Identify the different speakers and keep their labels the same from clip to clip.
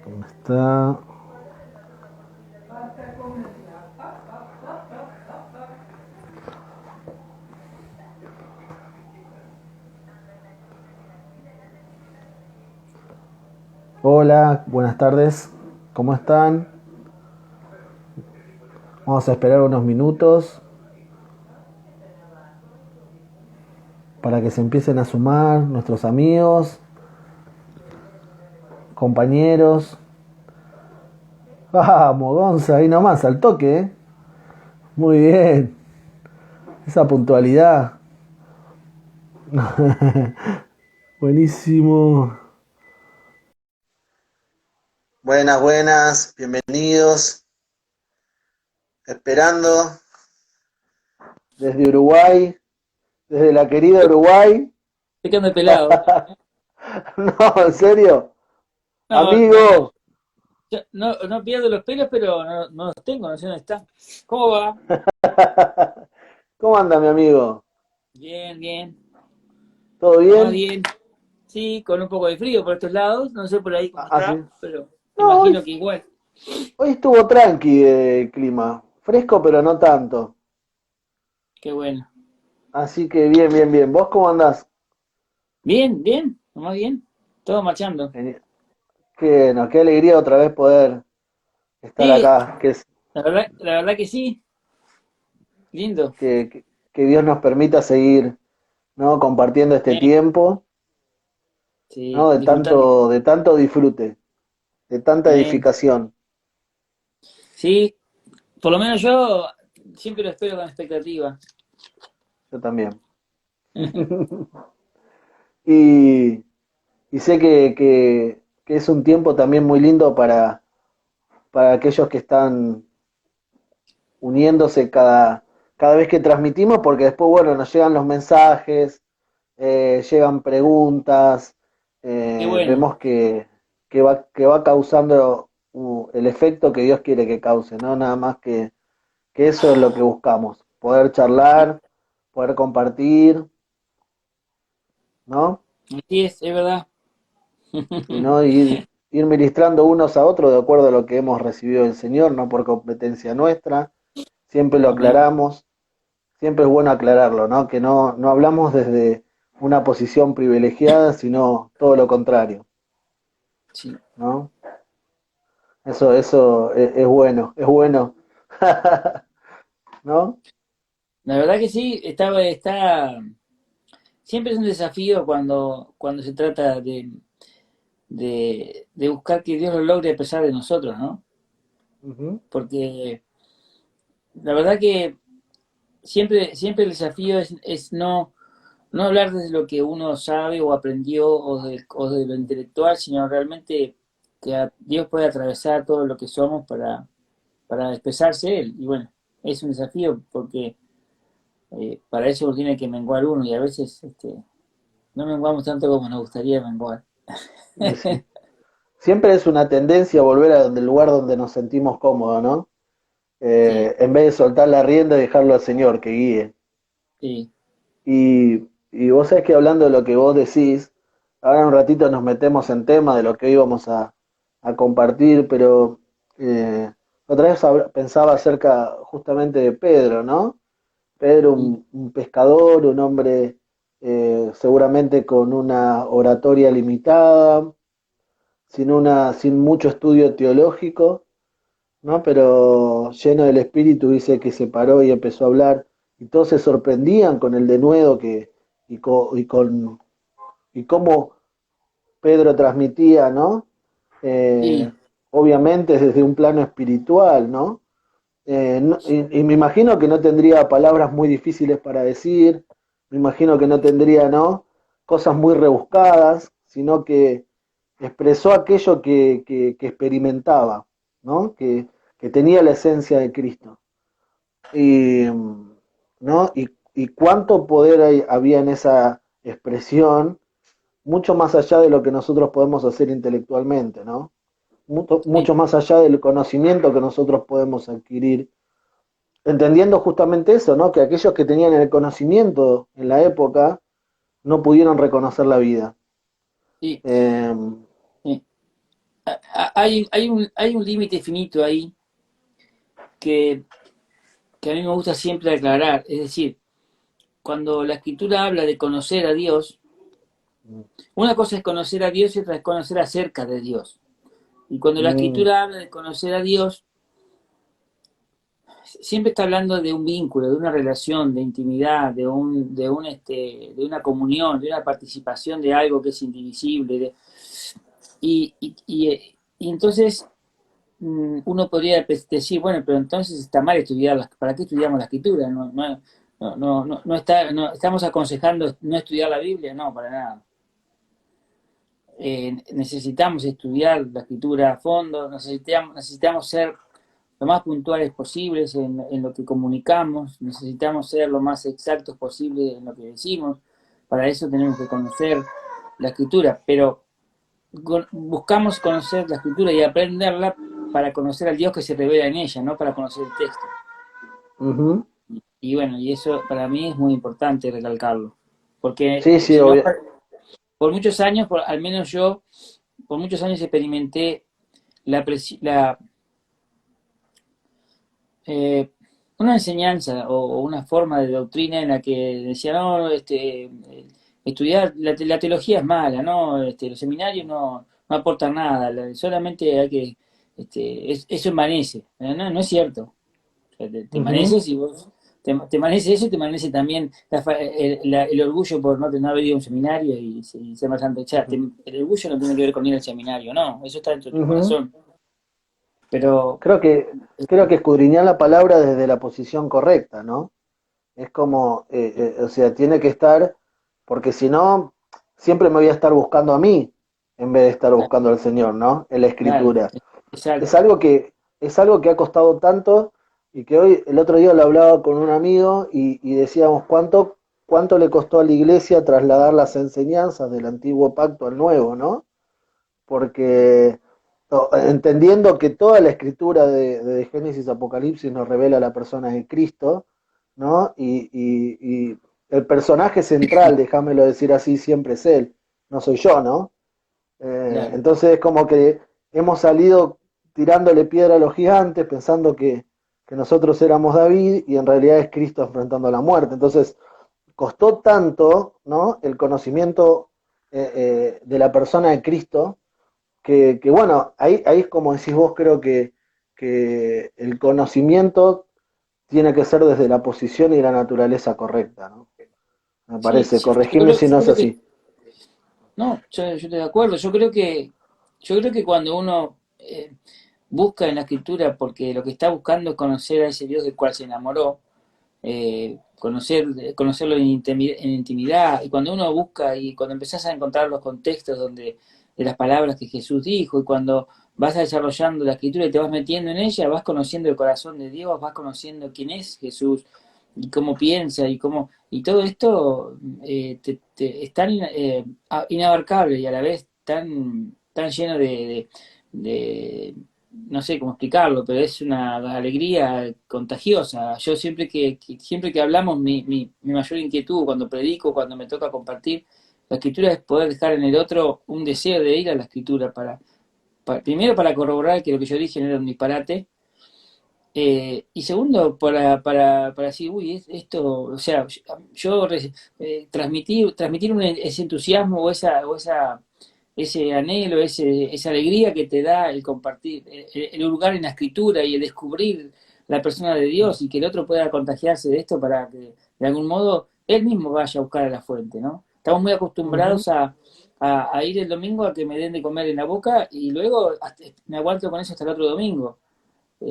Speaker 1: ¿Dónde está? Hola, buenas tardes. ¿Cómo están? Vamos a esperar unos minutos para que se empiecen a sumar nuestros amigos, compañeros. Vamos, Gonza, ahí nomás, al toque, ¿eh? Muy bien. Esa puntualidad. Buenísimo. Buenas, buenas, bienvenidos. Esperando desde Uruguay, desde la querida Uruguay.
Speaker 2: Te quedando pelado.
Speaker 1: No, en serio.
Speaker 2: No,
Speaker 1: Amigo,
Speaker 2: no pierdo los pelos, pero no los tengo, no sé dónde están. ¿Cómo va?
Speaker 1: ¿cómo anda mi amigo?
Speaker 2: Bien, bien.
Speaker 1: ¿Todo
Speaker 2: Más
Speaker 1: bien?
Speaker 2: bien. Sí, con un poco de frío por estos lados. No sé por ahí cómo
Speaker 1: Ah, sí.
Speaker 2: está, pero
Speaker 1: No,
Speaker 2: imagino que igual.
Speaker 1: hoy estuvo tranqui el clima. Fresco, pero no tanto.
Speaker 2: Qué bueno.
Speaker 1: Así que bien, bien, bien. ¿Vos cómo andás?
Speaker 2: Bien, bien, más bien. Todo marchando.
Speaker 1: Geni- qué alegría otra vez poder estar
Speaker 2: Sí,
Speaker 1: acá.
Speaker 2: la verdad que sí. Lindo.
Speaker 1: Que Dios nos permita seguir, ¿no? Compartiendo este
Speaker 2: Bien,
Speaker 1: tiempo,
Speaker 2: sí,
Speaker 1: ¿no?
Speaker 2: disfrutando.
Speaker 1: De tanto disfrute, de tanta
Speaker 2: Bien.
Speaker 1: edificación.
Speaker 2: Sí, por lo menos yo siempre lo espero con expectativa.
Speaker 1: Yo también. Y, y sé que es un tiempo también muy lindo para aquellos que están uniéndose cada vez que transmitimos, porque después, bueno, nos llegan los mensajes, llegan preguntas,
Speaker 2: Qué bueno.
Speaker 1: vemos que va causando el efecto que Dios quiere que cause, ¿no? Nada más que eso es lo que buscamos, poder
Speaker 2: Sí,
Speaker 1: charlar, poder compartir, ¿no?
Speaker 2: así es verdad.
Speaker 1: Y no ir ministrando unos a otros de acuerdo a lo que hemos recibido del Señor, no por competencia nuestra, siempre lo
Speaker 2: Amén.
Speaker 1: aclaramos. Siempre es bueno aclararlo, ¿no? Que no hablamos desde una posición privilegiada, sino todo lo contrario,
Speaker 2: Sí.
Speaker 1: ¿no? Eso es bueno, es bueno. ¿No?
Speaker 2: La verdad que sí, siempre es un desafío cuando se trata de buscar que Dios lo logre a pesar de nosotros, ¿no?
Speaker 1: Ujú.
Speaker 2: Porque la verdad que siempre el desafío es no hablar desde lo que uno sabe o aprendió o de lo intelectual, sino realmente que Dios puede atravesar todo lo que somos para expresarse Él. Y bueno, es un desafío porque para eso tiene que menguar uno y a veces no menguamos tanto como nos gustaría menguar.
Speaker 1: Y sí. Siempre es una tendencia volver a donde el lugar donde nos sentimos cómodos, ¿no?
Speaker 2: Sí,
Speaker 1: En vez de soltar la rienda y dejarlo al Señor que guíe.
Speaker 2: sí,
Speaker 1: Y vos sabés que hablando de lo que vos decís, ahora un ratito nos metemos en tema de lo que íbamos a compartir, pero eh, otra vez pensaba acerca justamente de Pedro, ¿no? Pedro,
Speaker 2: mm,
Speaker 1: un pescador, un hombre seguramente con una oratoria limitada, sin mucho estudio teológico, ¿no? Pero lleno del Espíritu dice que se paró y empezó a hablar y todos se sorprendían con el denuedo y cómo Pedro transmitía, ¿no? Eh,
Speaker 2: sí,
Speaker 1: obviamente desde un plano espiritual, ¿no? Y me imagino que no tendría palabras muy difíciles para decir, me imagino que no tendría, ¿no? Cosas muy rebuscadas, sino que expresó aquello que experimentaba, ¿no? Que tenía la esencia de Cristo. Y, ¿no? Y cuánto poder había en esa expresión, mucho más allá de lo que nosotros podemos hacer intelectualmente, ¿no?
Speaker 2: sí,
Speaker 1: Mucho más allá del conocimiento que nosotros podemos adquirir, entendiendo justamente eso, ¿no? Que aquellos que tenían el conocimiento en la época no pudieron reconocer la vida.
Speaker 2: Sí,
Speaker 1: Eh,
Speaker 2: sí. Hay un límite finito ahí que, que a mí me gusta siempre aclarar. Es decir, cuando la escritura habla de conocer a Dios, una cosa es conocer a Dios y otra es conocer acerca de Dios. Y cuando la
Speaker 1: mm,
Speaker 2: escritura habla de conocer a Dios, siempre está hablando de un vínculo, de una relación, de intimidad, de una comunión, de una participación de algo que es indivisible. Y entonces uno podría decir, bueno, pero entonces está mal estudiar, ¿para qué estudiamos la escritura? No estamos aconsejando no estudiar la Biblia, no, para nada. Necesitamos estudiar la escritura a fondo, necesitamos ser lo más puntuales posibles en lo que comunicamos, necesitamos ser lo más exactos posible en lo que decimos, para eso tenemos que conocer la escritura, pero buscamos conocer la escritura y aprenderla para conocer al Dios que se revela en ella, no para conocer el texto.
Speaker 1: ujú.
Speaker 2: Y bueno, y eso para mí es muy importante recalcarlo, porque
Speaker 1: Sí, sí,
Speaker 2: si no,
Speaker 1: obvio.
Speaker 2: por muchos años, al menos yo, por muchos años experimenté la, la eh, una enseñanza o una forma de doctrina en la que decía, no, estudiar, la teología es mala, ¿no? Los seminarios no aportan nada, solamente hay que, eso envanece, ¿no? No es cierto. O sea, te
Speaker 1: Ujú,
Speaker 2: envaneces y vos, te envanece eso y te envanece también el orgullo por no haber ido a un seminario y ser más santo. O sea, el orgullo no tiene que ver con ir al seminario, no, eso está dentro de tu
Speaker 1: ujú.
Speaker 2: corazón. Pero,
Speaker 1: Creo que, creo que escudriñar la palabra desde la posición correcta, ¿no? Es como, o sea, tiene que estar, porque si no, siempre me voy a estar buscando a mí en vez de estar buscando al Señor, ¿no? En la
Speaker 2: claro,
Speaker 1: escritura. Es
Speaker 2: exacto.
Speaker 1: algo es algo que ha costado tanto y que hoy, el otro día lo hablaba con un amigo y decíamos cuánto le costó a la iglesia trasladar las enseñanzas del antiguo pacto al nuevo, ¿no? Porque entendiendo que toda la escritura de Génesis Apocalipsis nos revela la persona de Cristo, ¿no? Y el personaje central, déjamelo decir así, siempre es él, no soy yo, ¿no?
Speaker 2: Claro.
Speaker 1: Entonces es como que hemos salido tirándole piedra a los gigantes, pensando que nosotros éramos David y en realidad es Cristo enfrentando la muerte. Entonces costó tanto, ¿no? El conocimiento de la persona de Cristo, que bueno, ahí es como decís vos, creo que el conocimiento tiene que ser desde la posición y la naturaleza correcta, ¿no? Me
Speaker 2: Sí,
Speaker 1: parece, corregime si no
Speaker 2: yo
Speaker 1: es
Speaker 2: creo que,
Speaker 1: así.
Speaker 2: no, yo estoy de acuerdo. Yo creo que cuando uno busca en la escritura, porque lo que está buscando es conocer a ese Dios del cual se enamoró, conocerlo en intimidad, y cuando uno busca y cuando empezás a encontrar los contextos de las palabras que Jesús dijo, y cuando vas desarrollando la escritura y te vas metiendo en ella, vas conociendo el corazón de Dios, vas conociendo quién es Jesús y cómo piensa y todo esto es tan inabarcable y a la vez tan lleno de no sé cómo explicarlo, pero es una alegría contagiosa. Yo siempre que hablamos, mi mayor inquietud cuando predico, cuando me toca compartir la escritura es poder dejar en el otro un deseo de ir a la escritura primero para corroborar que lo que yo dije no era un disparate, y segundo para decir, uy, esto, o sea, yo transmitir ese entusiasmo ese anhelo, esa alegría que te da el compartir, el lugar en la escritura y el descubrir la persona de Dios y que el otro pueda contagiarse de esto para que de algún modo él mismo vaya a buscar a la fuente, ¿no? Estamos muy
Speaker 1: Ujú,
Speaker 2: acostumbrados a ir el domingo a que me den de comer en la boca y luego me aguanto con eso hasta el otro domingo.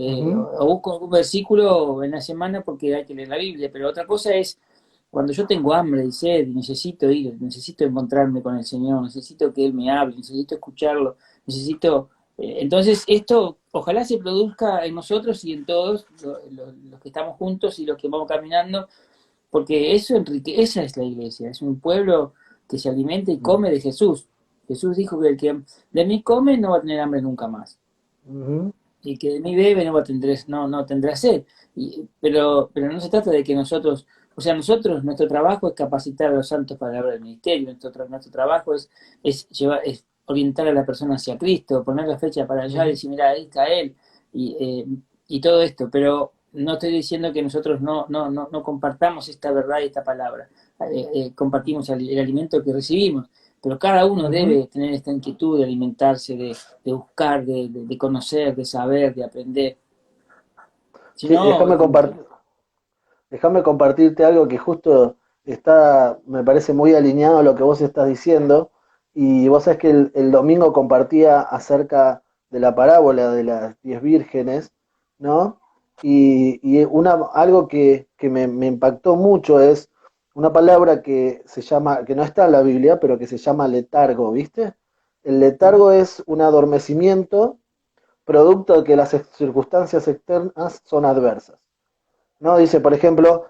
Speaker 1: ujú,
Speaker 2: O busco algún versículo en la semana porque hay que leer la Biblia, pero otra cosa es cuando yo tengo hambre y sed y necesito ir, necesito encontrarme con el Señor, necesito que Él me hable, necesito escucharlo, necesito... entonces esto ojalá se produzca en nosotros y en todos los que estamos juntos y los que vamos caminando, porque esa es la iglesia, es un pueblo que se alimenta y come de Jesús. Jesús dijo que el que de mí come no va a tener hambre nunca más
Speaker 1: ujú,
Speaker 2: y que de mí bebe no tendrá sed. Pero no se trata de que nosotros O sea, nosotros, nuestro trabajo es capacitar a los santos para la obra del ministerio, nuestro trabajo es orientar a la persona hacia Cristo, poner la flecha para allá y
Speaker 1: Ujú.
Speaker 2: decir, mira, ahí está Él, y, eh, y todo esto, pero no estoy diciendo que nosotros no compartamos esta verdad y esta palabra, compartimos el alimento que recibimos, pero cada uno
Speaker 1: Ujú.
Speaker 2: debe tener esta inquietud de alimentarse, de buscar, de conocer, de saber, de aprender. Si
Speaker 1: Sí,
Speaker 2: no, es como que...
Speaker 1: déjame compartirte algo que justo está, me parece muy alineado a lo que vos estás diciendo. Y vos sabés que el domingo compartía acerca de la parábola de las 10 vírgenes, ¿no? Y algo que me impactó mucho es una palabra que se llama, que no está en la Biblia, pero que se llama letargo, ¿viste? El letargo es un adormecimiento producto de que las circunstancias externas son adversas. ¿No? Dice, por ejemplo,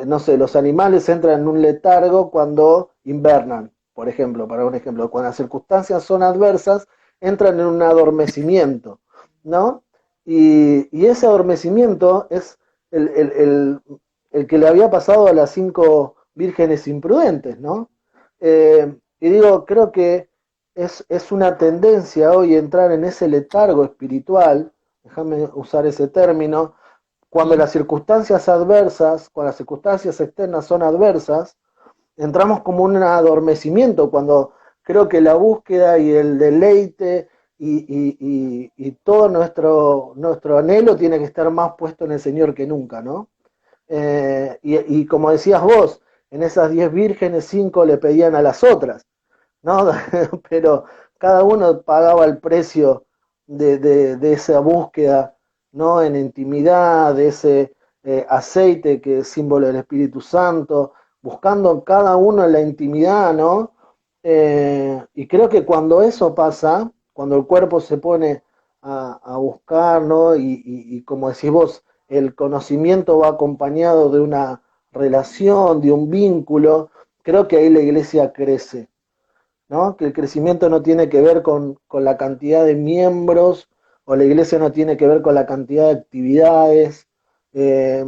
Speaker 1: no sé, los animales entran en un letargo cuando invernan, por ejemplo, para un ejemplo, cuando las circunstancias son adversas, entran en un adormecimiento, ¿no? Y ese adormecimiento es el, el, el, el que le había pasado a las 5 vírgenes imprudentes, ¿no? Y digo, creo que es una tendencia hoy entrar en ese letargo espiritual, déjame usar ese término, cuando
Speaker 2: ¿Mm?
Speaker 1: las circunstancias adversas, cuando las circunstancias externas son adversas, entramos como un adormecimiento, cuando creo que la búsqueda y el deleite y todo nuestro anhelo tiene que estar más puesto en el Señor que nunca, ¿no? Y como decías vos, en esas 10 vírgenes, 5 le pedían a las otras, ¿no? Pero cada uno pagaba el precio de esa búsqueda, ¿no? En intimidad, de ese aceite que es símbolo del Espíritu Santo, buscando cada uno en la intimidad, ¿no? Y creo que cuando eso pasa, cuando el cuerpo se pone a buscar, ¿no? Y como decís vos, el conocimiento va acompañado de una relación, de un vínculo, creo que ahí la iglesia crece, ¿no? Que el crecimiento no tiene que ver con la cantidad de miembros, o la iglesia no tiene que ver con la cantidad de actividades, eh,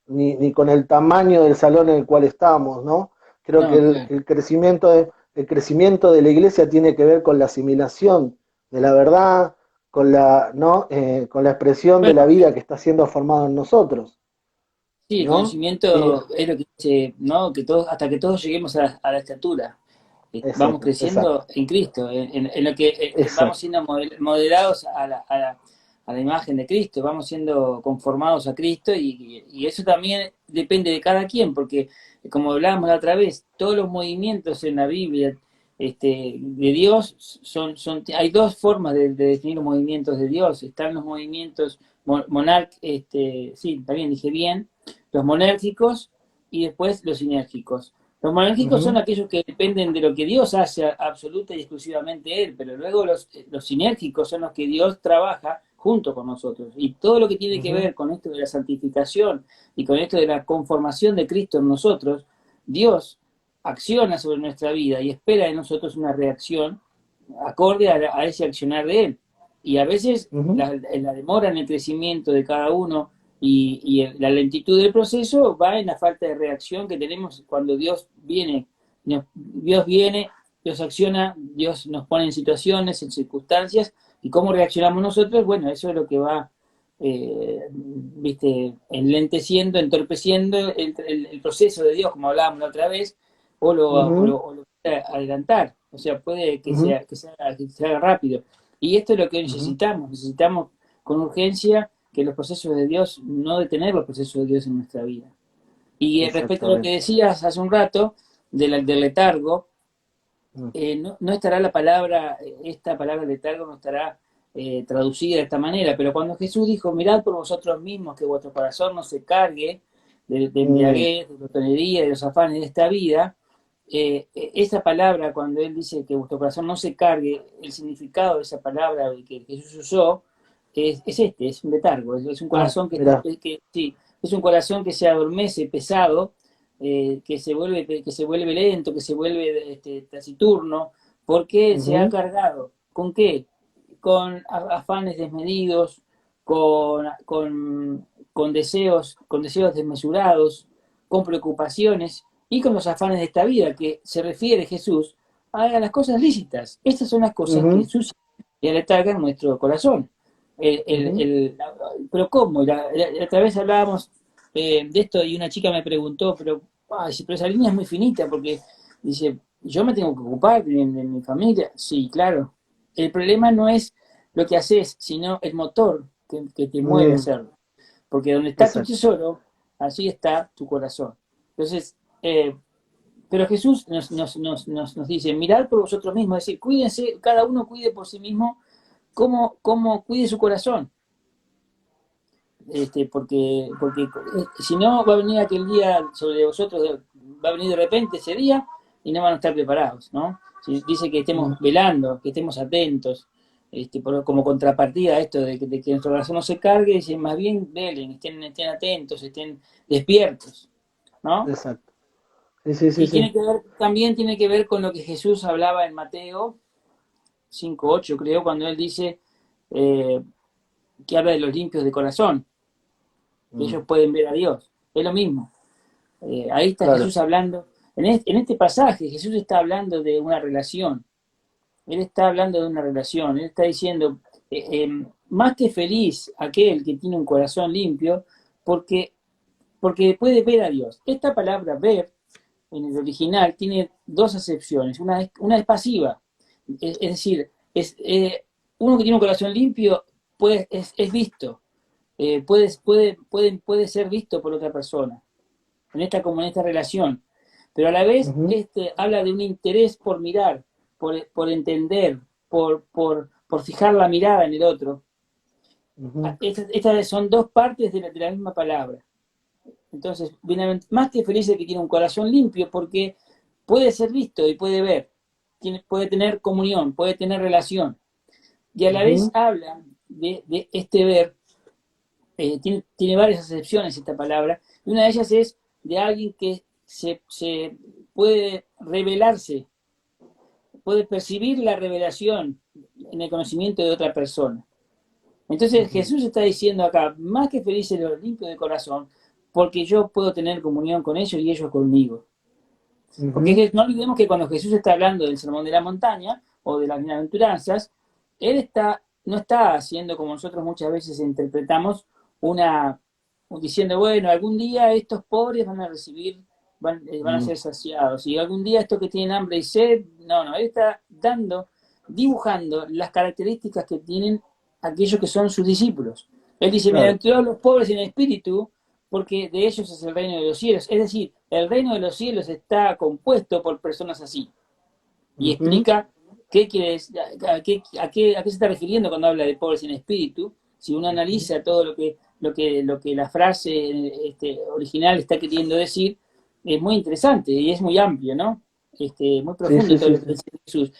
Speaker 1: ni con el tamaño del salón en el cual estamos, ¿no? Creo que
Speaker 2: No, claro.
Speaker 1: el crecimiento de la iglesia tiene que ver con la asimilación de la verdad, ¿no? Con la expresión de la
Speaker 2: Bueno,
Speaker 1: vida que está siendo formada en nosotros,
Speaker 2: sí, el
Speaker 1: ¿no? Y,
Speaker 2: conocimiento es lo que dice, ¿no? Que todos, hasta que todos lleguemos a la estatura, vamos
Speaker 1: exacto,
Speaker 2: creciendo
Speaker 1: exacto,
Speaker 2: en Cristo, en lo que vamos
Speaker 1: exacto.
Speaker 2: siendo modelados a la imagen de Cristo, vamos siendo conformados a Cristo y eso también depende de cada quien, porque como hablábamos la otra vez, todos los movimientos en la Biblia de Dios hay dos formas de definir los movimientos de Dios. Están los movimientos sí, también dije bien, los monérgicos y después los sinérgicos. Los monárquicos son
Speaker 1: Ujú,
Speaker 2: aquellos que dependen de lo que Dios hace absoluta y exclusivamente Él, pero luego los sinérgicos son los que Dios trabaja junto con nosotros. Y todo lo que tiene que
Speaker 1: ujú,
Speaker 2: ver con esto de la santificación y con esto de la conformación de Cristo en nosotros, Dios acciona sobre nuestra vida y espera en nosotros una reacción acorde a ese accionar de Él. Y a veces
Speaker 1: ujú.
Speaker 2: la demora en el crecimiento de cada uno y la lentitud del proceso va en la falta de reacción que tenemos cuando Dios viene. Dios viene, Dios acciona, Dios nos pone en situaciones, en circunstancias, y cómo reaccionamos nosotros, bueno, eso es lo que va, viste, enlenteciendo, entorpeciendo el proceso de Dios, como hablábamos la otra vez,
Speaker 1: Ujú,
Speaker 2: o lo puede adelantar, o sea, puede
Speaker 1: ujú,
Speaker 2: que se haga rápido. Y esto es lo que
Speaker 1: ujú.
Speaker 2: necesitamos con urgencia que los procesos de Dios, no detener los procesos de Dios en nuestra vida. Y respecto a lo que
Speaker 1: Exactamente.
Speaker 2: decías hace un rato del letargo,
Speaker 1: Mm.
Speaker 2: no estará la palabra, esta palabra letargo no estará traducida de esta manera, pero cuando Jesús dijo, mirad por vosotros mismos que vuestro corazón no se cargue de
Speaker 1: Mm,
Speaker 2: embriaguez, de glotonería, de los afanes de esta vida, esa palabra, cuando Él dice que vuestro corazón no se cargue, el significado de esa palabra que Jesús usó es un letargo, es un
Speaker 1: ah,
Speaker 2: corazón
Speaker 1: mira.
Speaker 2: sí, es un corazón que se adormece, pesado, que se vuelve lento, que se vuelve taciturno, porque se ha
Speaker 1: Ujú,
Speaker 2: cargado. ¿Con qué? Con afanes desmedidos, con deseos desmesurados, con preocupaciones y con los afanes de esta vida, que se refiere Jesús a las cosas lícitas. Estas son las cosas que
Speaker 1: Ujú,
Speaker 2: ensucian y aletargan nuestro corazón.
Speaker 1: ujú,
Speaker 2: Pero ¿cómo? La otra vez hablábamos de esto y una chica me preguntó, pero esa línea es muy finita porque dice, yo me tengo que ocupar de mi familia. Sí, claro. El problema no es lo que haces, sino el motor que te mueve a
Speaker 1: mm,
Speaker 2: hacerlo. Porque donde está tu
Speaker 1: exacto.
Speaker 2: tesoro, allí está tu corazón. Entonces, pero Jesús nos dice, mirad por vosotros mismos, es decir, cuídense, cada uno cuide por sí mismo cómo cuide su corazón. Porque si no, va a venir aquel día sobre vosotros, va a venir de repente ese día y no van a estar preparados, ¿no? Si dice que estemos
Speaker 1: Mm,
Speaker 2: velando, que estemos atentos, como contrapartida a esto de que nuestro corazón no se cargue, dice, más bien velen, estén atentos, estén despiertos, ¿no?
Speaker 1: exacto. Sí, sí, sí,
Speaker 2: Y
Speaker 1: sí.
Speaker 2: también tiene que ver con lo que Jesús hablaba en Mateo 5:8, creo, cuando él dice eh, que habla de los limpios de corazón, que
Speaker 1: Mm,
Speaker 2: ellos pueden ver a Dios. Es lo mismo. Ahí está
Speaker 1: claro.
Speaker 2: Jesús hablando. En este pasaje Jesús está hablando de una relación. Él está hablando de una relación. Él está diciendo, más que feliz aquel que tiene un corazón limpio, porque, porque puede ver a Dios. Esta palabra ver, en el original, tiene dos acepciones. Una es pasiva. Es decir, uno que tiene un corazón limpio es visto. Puede ser visto por otra persona como en esta relación, pero a la vez
Speaker 1: Ujú,
Speaker 2: habla de un interés por mirar, por entender, por fijar la mirada en el otro.
Speaker 1: ujú,
Speaker 2: Estas son dos partes de la misma palabra. Entonces, más que feliz el que tiene un corazón limpio, porque puede ser visto y puede ver, puede tener comunión, puede tener relación, y a la vez
Speaker 1: ujú,
Speaker 2: habla de este ver. Tiene varias acepciones esta palabra, y una de ellas es de alguien que se puede revelarse, puede percibir la revelación en el conocimiento de otra persona. Entonces
Speaker 1: ujú,
Speaker 2: Jesús está diciendo acá, más que felices los limpios de corazón, porque yo puedo tener comunión con ellos y ellos conmigo.
Speaker 1: ujú,
Speaker 2: Porque no olvidemos que cuando Jesús está hablando del sermón de la montaña o de las bienaventuranzas, no está haciendo como nosotros muchas veces interpretamos una diciendo, bueno, algún día estos pobres van a recibir, van a
Speaker 1: mm,
Speaker 2: ser saciados, y algún día estos que tienen hambre y sed, no, él está dibujando las características que tienen aquellos que son sus discípulos. Él dice,
Speaker 1: claro.
Speaker 2: bienaventurados los pobres en espíritu, porque de ellos es el reino de los cielos. Es decir, el reino de los cielos está compuesto por personas así. Y
Speaker 1: Ujú,
Speaker 2: explica qué quiere, a qué se está refiriendo cuando habla de pobres en espíritu. Si uno
Speaker 1: ujú.
Speaker 2: analiza todo lo que la frase original está queriendo decir, es muy interesante y es muy amplio, ¿no? Muy
Speaker 1: Sí,
Speaker 2: profundo
Speaker 1: sí,
Speaker 2: todo
Speaker 1: sí,
Speaker 2: lo que
Speaker 1: sí.
Speaker 2: dice Jesús.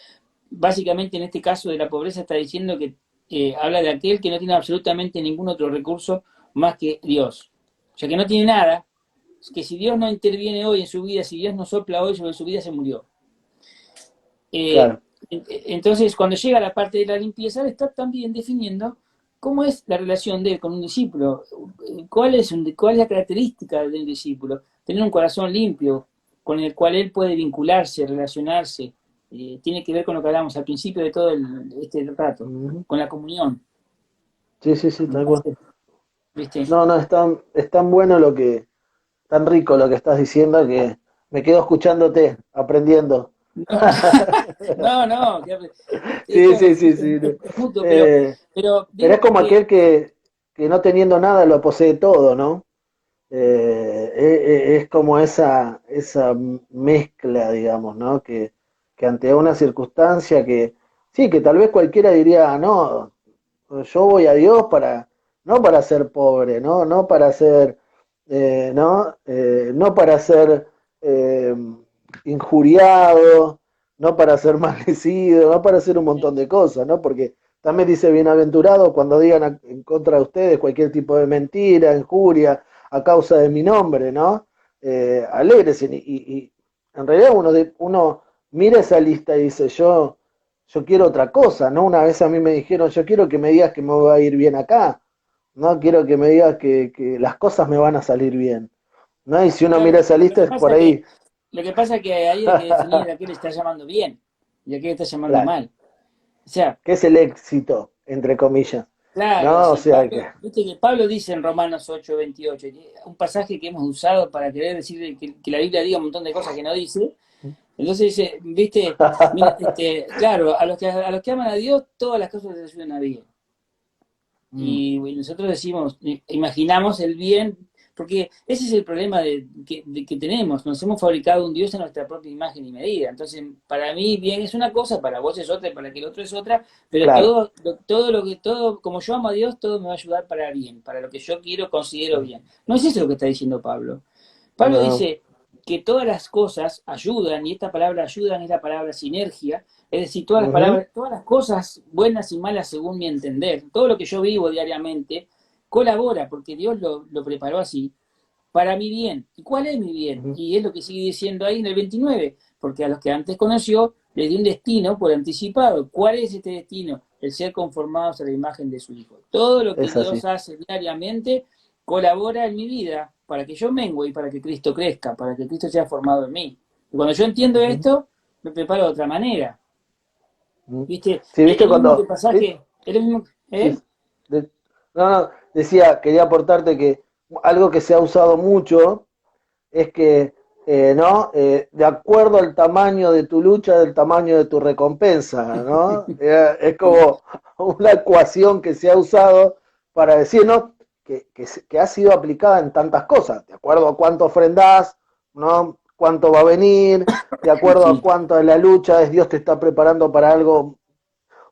Speaker 2: Básicamente en este caso de la pobreza está diciendo que habla de aquel que no tiene absolutamente ningún otro recurso más que Dios. O sea, que no tiene nada, que si Dios no interviene hoy en su vida, si Dios no sopla hoy sobre su vida, se murió. Eh,
Speaker 1: Claro.
Speaker 2: entonces, cuando llega la parte de la limpieza, está también definiendo cómo es la relación de él con un discípulo, cuál es la característica de un discípulo, tener un corazón limpio con el cual él puede vincularse, relacionarse, tiene que ver con lo que hablamos al principio de todo este rato,
Speaker 1: Ujú.
Speaker 2: con la comunión.
Speaker 1: Sí, sí, sí, tal cual.
Speaker 2: ¿Viste?
Speaker 1: No, no, es tan bueno tan rico lo que estás diciendo que me quedo escuchándote, aprendiendo.
Speaker 2: No, no,
Speaker 1: Sí,
Speaker 2: esto
Speaker 1: sí, sí, sí. No.
Speaker 2: es mutuo,
Speaker 1: Eh,
Speaker 2: pero
Speaker 1: pero es
Speaker 2: digo
Speaker 1: como
Speaker 2: porque
Speaker 1: aquel que no teniendo nada lo posee todo, ¿no? Es como esa mezcla, digamos, ¿no? Que ante una circunstancia que, sí, que tal vez cualquiera diría, no, yo voy a Dios no para ser pobre, ¿no? No para ser, no para ser eh, injuriado, no para ser maldecido, no para hacer un montón de cosas, ¿no? Porque también dice bienaventurado cuando digan en contra de ustedes cualquier tipo de mentira, injuria, a causa de mi nombre, ¿no? Alégrese. Y en realidad uno mira esa lista y dice, yo quiero otra cosa, ¿no? Una vez a mí me dijeron, yo quiero que me digas que me va a ir bien acá, no quiero que me digas que las cosas me van a salir bien. ¿no? Y si uno
Speaker 2: Claro,
Speaker 1: mira esa lista es por ahí.
Speaker 2: lo que pasa que ahí hay que definir a qué le está llamando bien y a qué le está llamando
Speaker 1: Claro.
Speaker 2: mal. O sea,
Speaker 1: ¿Qué es el éxito, entre comillas?
Speaker 2: claro,
Speaker 1: ¿No? O
Speaker 2: si
Speaker 1: sea que,
Speaker 2: Pablo, viste que Pablo dice en Romanos 8:28, un pasaje que hemos usado para querer decir que la Biblia diga un montón de cosas que no dice. Entonces dice, viste, mira, claro, a los que aman a Dios, todas las cosas les ayudan a bien.
Speaker 1: mm,
Speaker 2: Y nosotros decimos, imaginamos el bien, porque ese es el problema de que tenemos, nos hemos fabricado un Dios a nuestra propia imagen y medida. Entonces, para mí bien es una cosa, para vos es otra, y para el otro es otra, pero
Speaker 1: claro.
Speaker 2: todo, como yo amo a Dios, todo me va a ayudar para bien, para lo que yo quiero, considero bien. No es eso lo que está diciendo Pablo. Pablo
Speaker 1: No,
Speaker 2: dice que todas las cosas ayudan, y esta palabra ayudan es la palabra sinergia, es decir, todas las
Speaker 1: ujú,
Speaker 2: palabras, todas las cosas buenas y malas según mi entender, todo lo que yo vivo diariamente, colabora, porque Dios lo preparó así, para mi bien. ¿Y cuál es mi bien?
Speaker 1: ujú,
Speaker 2: Y es lo que sigue diciendo ahí en el 29, porque a los que antes conoció les dio un destino por anticipado. ¿Cuál es este destino? El ser conformados a la imagen de su Hijo. Todo lo que
Speaker 1: es
Speaker 2: Dios
Speaker 1: así.
Speaker 2: hace diariamente colabora en mi vida para que yo mengue y para que Cristo crezca, para que Cristo sea formado en mí. Y cuando yo entiendo
Speaker 1: Ujú,
Speaker 2: esto, me preparo de otra manera.
Speaker 1: ujú.
Speaker 2: ¿Viste?
Speaker 1: Sí,
Speaker 2: Es
Speaker 1: viste
Speaker 2: lo mismo que
Speaker 1: cuando,
Speaker 2: pasaje, es lo mismo,
Speaker 1: sí,
Speaker 2: ¿eh?
Speaker 1: no, no, decía, quería aportarte que algo que se ha usado mucho es que, ¿no? De acuerdo al tamaño de tu lucha, del tamaño de tu recompensa, ¿no? Es como una ecuación que se ha usado para decir, ¿no? Que ha sido aplicada en tantas cosas, de acuerdo a cuánto ofrendás, ¿no? Cuánto va a venir, de acuerdo a
Speaker 2: Sí.
Speaker 1: cuánto de la lucha es Dios te está preparando para algo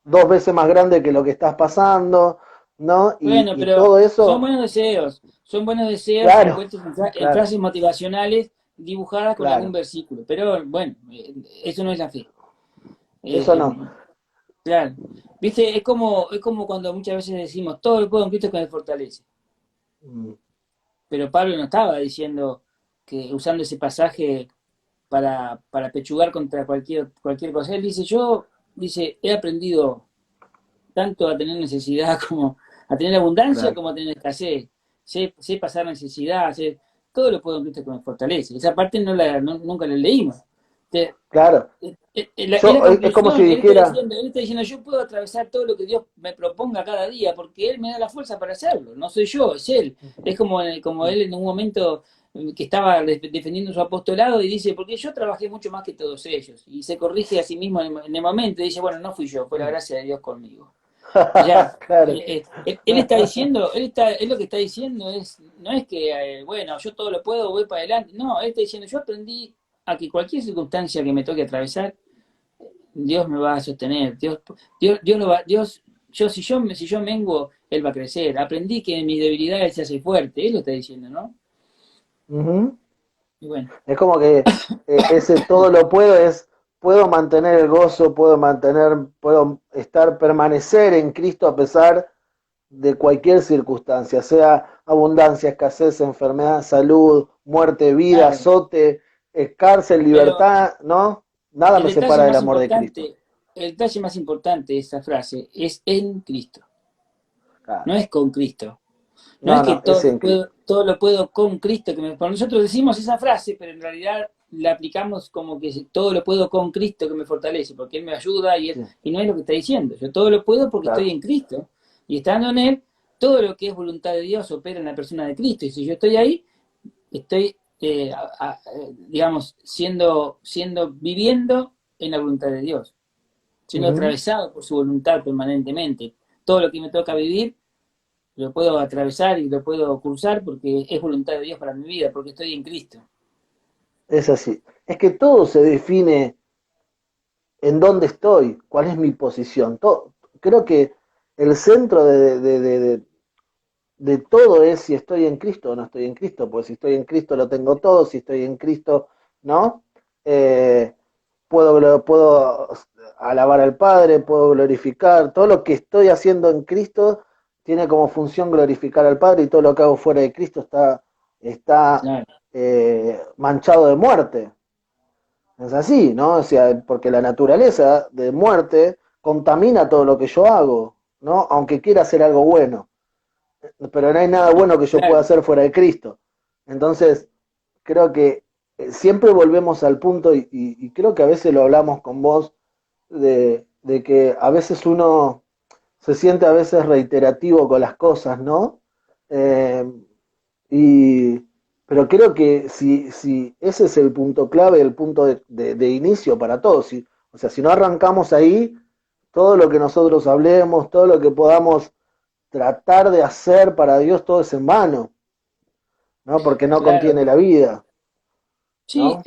Speaker 1: 2 veces más grande que lo que estás pasando, ¿no?
Speaker 2: Bueno,
Speaker 1: Y
Speaker 2: pero
Speaker 1: todo eso,
Speaker 2: son buenos deseos
Speaker 1: claro,
Speaker 2: envueltos en
Speaker 1: claro,
Speaker 2: frases motivacionales dibujadas con algún
Speaker 1: claro,
Speaker 2: versículo. Pero bueno, eso no es la fe.
Speaker 1: eso
Speaker 2: Eh,
Speaker 1: no.
Speaker 2: claro, viste, es como cuando muchas veces decimos, todo lo puedo en Cristo que me fortalece.
Speaker 1: Mm,
Speaker 2: Pero Pablo no estaba diciendo que usando ese pasaje para pechugar contra cualquier cosa. Él dice, he aprendido tanto a tener necesidad como a tener abundancia
Speaker 1: claro.
Speaker 2: como a tener escasez. Sé pasar necesidad, todo lo puedo en Cristo que me fortalece. Esa parte nunca la leímos. Te-
Speaker 1: Claro,
Speaker 2: es la
Speaker 1: es como si
Speaker 2: conclusión,
Speaker 1: dijera,
Speaker 2: él está diciendo, yo puedo atravesar todo lo que Dios me proponga cada día, porque Él me da la fuerza para hacerlo, no soy yo, es Él. Es como Él en un momento que estaba defendiendo su apostolado y dice, porque yo trabajé mucho más que todos ellos, y se corrige a sí mismo en el momento y dice, bueno, no fui yo, fue la gracia de Dios conmigo. O sea,
Speaker 1: claro,
Speaker 2: él está diciendo, él lo que está diciendo no es que, bueno, yo todo lo puedo, voy para adelante. No, él está diciendo, yo aprendí a que cualquier circunstancia que me toque atravesar, Dios me va a sostener. Dios lo va, si yo menguo, Él va a crecer. Aprendí que en mis debilidades se hace fuerte. Él lo está diciendo, ¿no?
Speaker 1: ujú.
Speaker 2: Y bueno,
Speaker 1: Es como que ese todo lo puedo es, puedo mantener el gozo, puedo estar, permanecer en Cristo a pesar de cualquier circunstancia, sea abundancia, escasez, enfermedad, salud, muerte, vida,
Speaker 2: claro.
Speaker 1: azote, cárcel,
Speaker 2: Pero
Speaker 1: libertad, ¿no? Nada
Speaker 2: el
Speaker 1: me
Speaker 2: detalle
Speaker 1: separa del
Speaker 2: más
Speaker 1: amor de Cristo.
Speaker 2: importante, el detalle más importante de esta frase es en Cristo.
Speaker 1: Claro.
Speaker 2: No es con Cristo. No es
Speaker 1: No,
Speaker 2: que
Speaker 1: no, es en Cristo.
Speaker 2: todo lo puedo con Cristo, por nosotros decimos esa frase, pero en realidad la aplicamos como que todo lo puedo con Cristo que me fortalece, porque Él me ayuda
Speaker 1: Sí,
Speaker 2: y no es lo que está diciendo. Yo todo lo puedo porque estoy
Speaker 1: claro.
Speaker 2: en Cristo. Y estando en Él, todo lo que es voluntad de Dios opera en la persona de Cristo. Y si yo estoy ahí, estoy, digamos, viviendo en la voluntad de Dios, siendo
Speaker 1: Ujú.
Speaker 2: atravesado por su voluntad permanentemente. Todo lo que me toca vivir lo puedo atravesar y lo puedo cursar porque es voluntad de Dios para mi vida, porque estoy en Cristo.
Speaker 1: Es así. Es que todo se define en dónde estoy, cuál es mi posición. Creo que el centro de todo es si estoy en Cristo o no estoy en Cristo, porque si estoy en Cristo lo tengo todo, si estoy en Cristo, ¿no? Eh, puedo alabar al Padre, puedo glorificar, todo lo que estoy haciendo en Cristo tiene como función glorificar al Padre y todo lo que hago fuera de Cristo está
Speaker 2: Claro,
Speaker 1: manchado de muerte. Es así, ¿no? O sea, porque la naturaleza de muerte contamina todo lo que yo hago, ¿no? Aunque quiera hacer algo bueno, pero no hay nada bueno que yo pueda
Speaker 2: claro.
Speaker 1: hacer fuera de Cristo. Entonces, creo que siempre volvemos al punto, y creo que a veces lo hablamos con vos, de que a veces uno se siente a veces reiterativo con las cosas, ¿no? Eh, y, pero creo que si ese es el punto clave, el punto de inicio para todos, o sea, si no arrancamos ahí, todo lo que nosotros hablemos, todo lo que podamos tratar de hacer para Dios, todo es en vano, ¿no? Porque no
Speaker 2: Claro.
Speaker 1: contiene la vida,
Speaker 2: Sí,
Speaker 1: ¿no?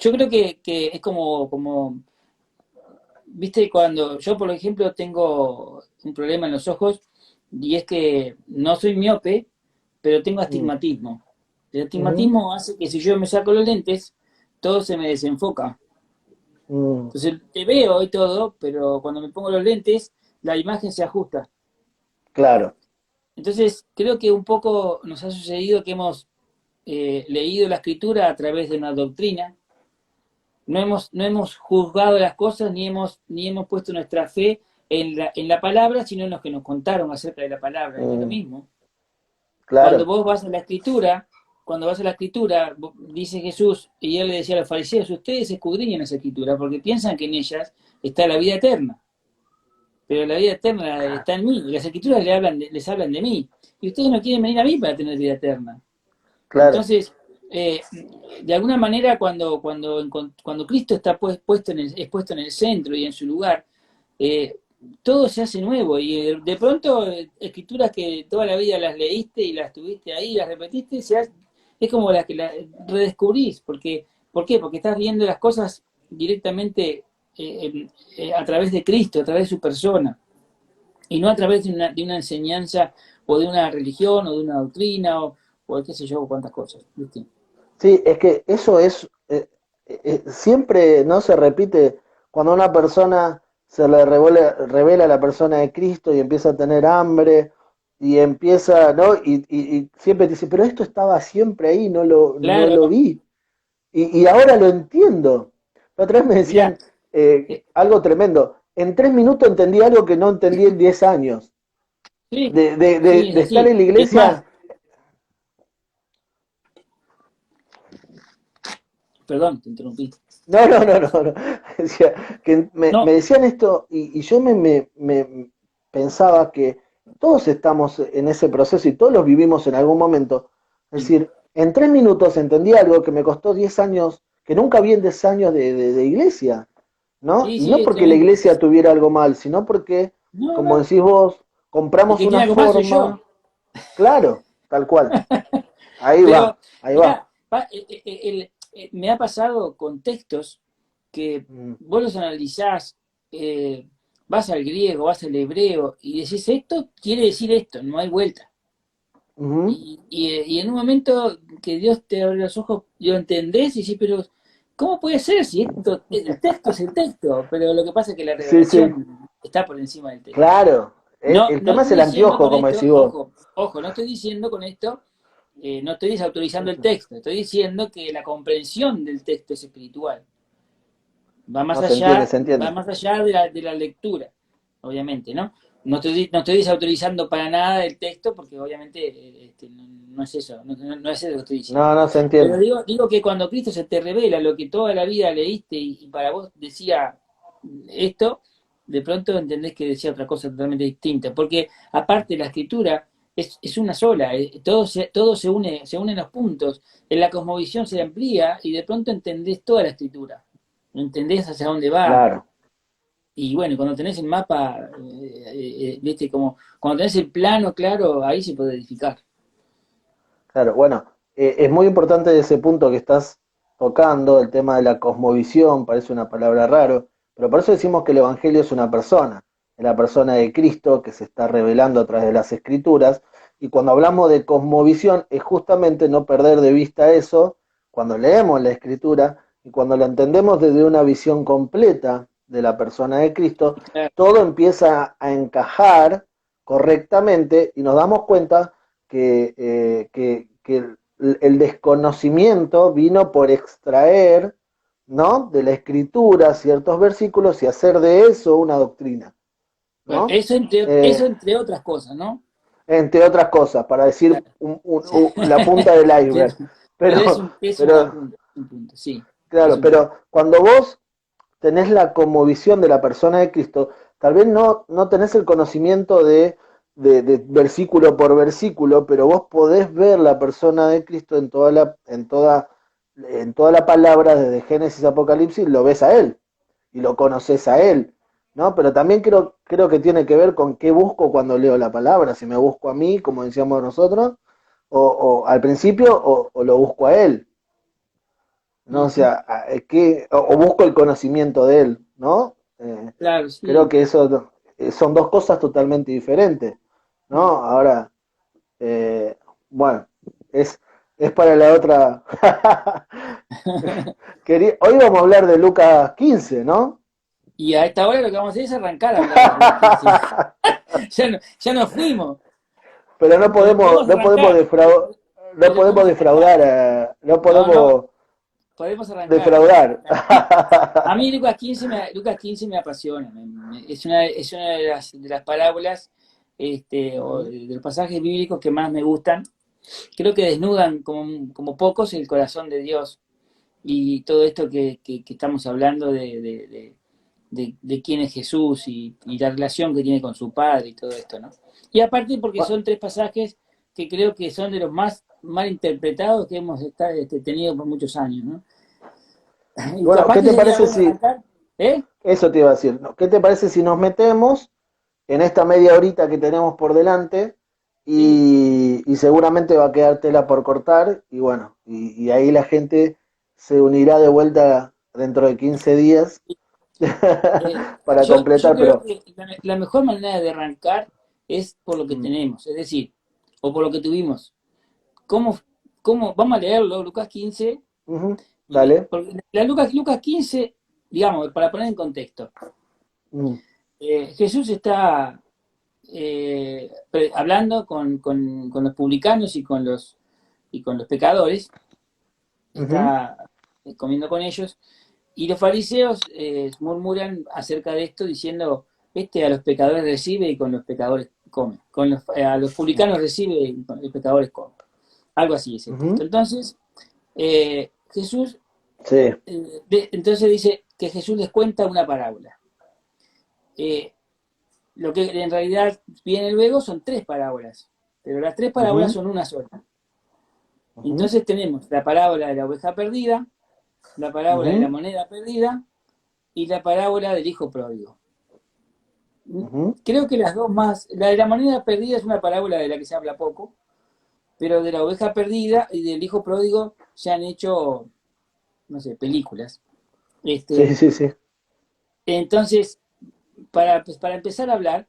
Speaker 2: yo creo que es como, viste, cuando yo, por ejemplo, tengo un problema en los ojos y es que no soy miope, pero tengo
Speaker 1: Mm,
Speaker 2: astigmatismo. El
Speaker 1: ujú,
Speaker 2: astigmatismo hace que si yo me saco los lentes, todo se me desenfoca.
Speaker 1: mm,
Speaker 2: Entonces te veo y todo, pero cuando me pongo los lentes, la imagen se ajusta.
Speaker 1: claro.
Speaker 2: Entonces creo que un poco nos ha sucedido que hemos leído la escritura a través de una doctrina. No hemos juzgado las cosas ni hemos puesto nuestra fe en la palabra, sino en los que nos contaron acerca de la palabra. Y no es lo
Speaker 1: Mm,
Speaker 2: mismo. Cuando
Speaker 1: claro.
Speaker 2: vos vas a la escritura, dice Jesús, y él le decía a los fariseos, ustedes escudriñan esa escritura porque piensan que en ellas está la vida eterna. Pero la vida eterna está en mí, y las escrituras les hablan de mí. Y ustedes no quieren venir a mí para tener vida eterna.
Speaker 1: Claro.
Speaker 2: Entonces, de alguna manera, cuando Cristo está es puesto en el centro y en su lugar, eh, todo se hace nuevo. Y de pronto, escrituras que toda la vida las leíste y las tuviste ahí, las repetiste, es como las que las redescubrís. ¿Por qué? Porque estás viendo las cosas directamente a través de Cristo, a través de su persona, y no a través de una enseñanza o de una religión o de una doctrina o qué sé yo, cuántas cosas. ¿Viste?
Speaker 1: Sí, es que eso es, siempre no se repite cuando a una persona se le revela la persona de Cristo y empieza a tener hambre y empieza, ¿no? Y siempre te dice, pero esto estaba siempre ahí, no lo
Speaker 2: Claro,
Speaker 1: vi. Y ahora lo entiendo. La otra vez me
Speaker 2: mira,
Speaker 1: decían algo tremendo. En 3 minutos entendí algo que no entendí en 10 años.
Speaker 2: sí, sí, es
Speaker 1: De estar
Speaker 2: así.
Speaker 1: en la
Speaker 2: Es más,
Speaker 1: iglesia.
Speaker 2: perdón, te interrumpí.
Speaker 1: No. Decía, que me
Speaker 2: No,
Speaker 1: decían esto y yo me pensaba que todos estamos en ese proceso y todos los vivimos en algún momento. Es decir, en 3 minutos entendí algo que me costó 10 años, que nunca vi en 10 años de iglesia, ¿no?
Speaker 2: sí,
Speaker 1: Y
Speaker 2: sí,
Speaker 1: no
Speaker 2: es
Speaker 1: porque la
Speaker 2: tremendo.
Speaker 1: iglesia tuviera algo mal, sino porque,
Speaker 2: No,
Speaker 1: como
Speaker 2: no,
Speaker 1: decís vos,
Speaker 2: el
Speaker 1: compramos
Speaker 2: que
Speaker 1: una
Speaker 2: tiene algo más soy yo.
Speaker 1: forma, claro, tal cual. Ahí va,
Speaker 2: Pero,
Speaker 1: ahí va.
Speaker 2: mirá, me ha pasado con textos que
Speaker 1: Mm,
Speaker 2: vos los analizás, vas al griego, vas al hebreo y decís, esto quiere decir esto, no hay vuelta.
Speaker 1: ujú,
Speaker 2: Y en un momento que Dios te abre los ojos, lo entendés y decís, pero ¿cómo puede ser si el texto es el texto? Pero lo que pasa es que la
Speaker 1: sí, sí,
Speaker 2: revelación está por encima del texto.
Speaker 1: claro.
Speaker 2: No,
Speaker 1: El
Speaker 2: no
Speaker 1: tema es
Speaker 2: estoy
Speaker 1: el
Speaker 2: diciendo
Speaker 1: anteojo,
Speaker 2: con
Speaker 1: como
Speaker 2: esto,
Speaker 1: decís vos.
Speaker 2: ojo, ojo, no estoy diciendo con esto, no estoy desautorizando el texto, estoy diciendo que la comprensión del texto es espiritual. Va más
Speaker 1: No se entiende,
Speaker 2: allá,
Speaker 1: se
Speaker 2: va
Speaker 1: entiende.
Speaker 2: más allá de la lectura, obviamente, ¿no? No estoy desautorizando para nada el texto, porque obviamente no es eso, no es eso lo que estoy diciendo.
Speaker 1: No, no se
Speaker 2: Pero
Speaker 1: entiende.
Speaker 2: digo que cuando Cristo se te revela lo que toda la vida leíste y para vos decía esto, de pronto entendés que decía otra cosa totalmente distinta. Porque aparte la escritura es una sola, todo se unen los puntos. En la cosmovisión se amplía y de pronto entendés toda la escritura. Entendés hacia dónde va.
Speaker 1: Claro,
Speaker 2: Y bueno, cuando tenés el mapa, viste, como cuando tenés el plano claro, ahí se puede edificar.
Speaker 1: claro. Bueno, es muy importante ese punto que estás tocando, el tema de la cosmovisión, parece una palabra raro, pero por eso decimos que el Evangelio es la persona de Cristo que se está revelando a través de las Escrituras, y cuando hablamos de cosmovisión es justamente no perder de vista eso cuando leemos la Escritura y cuando la entendemos desde una visión completa de la persona de Cristo,
Speaker 2: Claro.
Speaker 1: todo empieza a encajar correctamente y nos damos cuenta que el desconocimiento vino por extraer, ¿no?, de la escritura ciertos versículos y hacer de eso una doctrina,
Speaker 2: Bueno,
Speaker 1: ¿no?
Speaker 2: eso entre otras cosas, ¿no?
Speaker 1: Entre otras cosas, para decir
Speaker 2: Claro.
Speaker 1: la punta del
Speaker 2: Pero,
Speaker 1: iceberg. Pero,
Speaker 2: es
Speaker 1: pero,
Speaker 2: un punto, sí, es
Speaker 1: claro,
Speaker 2: un punto.
Speaker 1: pero cuando vos tenés la como visión de la persona de Cristo, tal vez no tenés el conocimiento de versículo por versículo, pero vos podés ver la persona de Cristo en toda la palabra, desde Génesis a Apocalipsis, lo ves a Él y lo conoces a Él, ¿no? Pero también creo que tiene que ver con qué busco cuando leo la palabra, si me busco a mí, como decíamos nosotros, o al principio, o lo busco a Él. ¿No? O
Speaker 2: Ujú.
Speaker 1: sea, o busco el conocimiento de él, ¿no?
Speaker 2: Claro,
Speaker 1: Creo
Speaker 2: sí.
Speaker 1: que eso son dos cosas totalmente diferentes, ¿no?
Speaker 2: Mm.
Speaker 1: Ahora, eh, bueno, es, es para la otra. Hoy vamos a hablar de Lucas 15, ¿no?
Speaker 2: Y a esta hora lo que vamos a hacer es arrancar a hablar de Lucas 15. Ya nos fuimos.
Speaker 1: Pero
Speaker 2: Podemos arrancar.
Speaker 1: no
Speaker 2: Pero
Speaker 1: podemos
Speaker 2: podemos arrancar.
Speaker 1: defraudar, no
Speaker 2: No,
Speaker 1: podemos
Speaker 2: podemos arrancar, podemos
Speaker 1: defraudar.
Speaker 2: arrancar. A mí Lucas 15 me apasiona. Es una de las parábolas o
Speaker 1: Ujú.
Speaker 2: de los pasajes bíblicos que más me gustan. Creo que desnudan como pocos el corazón de Dios y todo esto que estamos hablando de quién es Jesús y la relación que tiene con su padre y todo esto, ¿no? Y aparte porque son tres pasajes que creo que son de los más mal interpretados que hemos tenido por muchos años, ¿no? Y
Speaker 1: Bueno,
Speaker 2: capaz
Speaker 1: ¿qué
Speaker 2: que
Speaker 1: te
Speaker 2: sería
Speaker 1: parece
Speaker 2: bueno
Speaker 1: si,
Speaker 2: arrancar, ¿eh?
Speaker 1: eso te iba a decir, ¿no? ¿Qué te parece si nos metemos en esta media horita que tenemos por delante
Speaker 2: Sí.
Speaker 1: y seguramente va a quedar tela por cortar y bueno, y ahí la gente se unirá de vuelta dentro de 15 días para
Speaker 2: Yo
Speaker 1: completar,
Speaker 2: creo
Speaker 1: pero
Speaker 2: que la mejor manera de arrancar es por lo que
Speaker 1: mm,
Speaker 2: tenemos, es decir, o por lo que tuvimos. ¿Cómo, vamos a leerlo, Lucas 15?
Speaker 1: ujú,
Speaker 2: Y,
Speaker 1: dale.
Speaker 2: porque Lucas 15, digamos, para poner en contexto,
Speaker 1: Mm,
Speaker 2: Jesús está hablando con los publicanos y con los pecadores,
Speaker 1: ujú,
Speaker 2: está comiendo con ellos, y los fariseos murmuran acerca de esto diciendo, a los pecadores recibe y con los pecadores come, a los publicanos recibe y con los pecadores come. Algo así es el texto.
Speaker 1: ujú,
Speaker 2: Entonces, Jesús,
Speaker 1: sí.
Speaker 2: entonces dice que Jesús les cuenta una parábola. Eh, lo que en realidad viene luego son tres parábolas, pero las tres parábolas
Speaker 1: Ujú,
Speaker 2: son una sola.
Speaker 1: ujú,
Speaker 2: Entonces tenemos la parábola de la oveja perdida, la parábola de la
Speaker 1: ujú,
Speaker 2: moneda perdida y la parábola del hijo pródigo.
Speaker 1: ujú,
Speaker 2: Creo que las dos más, la de la moneda perdida es una parábola de la que se habla poco, pero de la oveja perdida y del hijo pródigo se han hecho, no sé, películas.
Speaker 1: sí,
Speaker 2: Este,
Speaker 1: sí, sí.
Speaker 2: entonces, pues, para empezar a hablar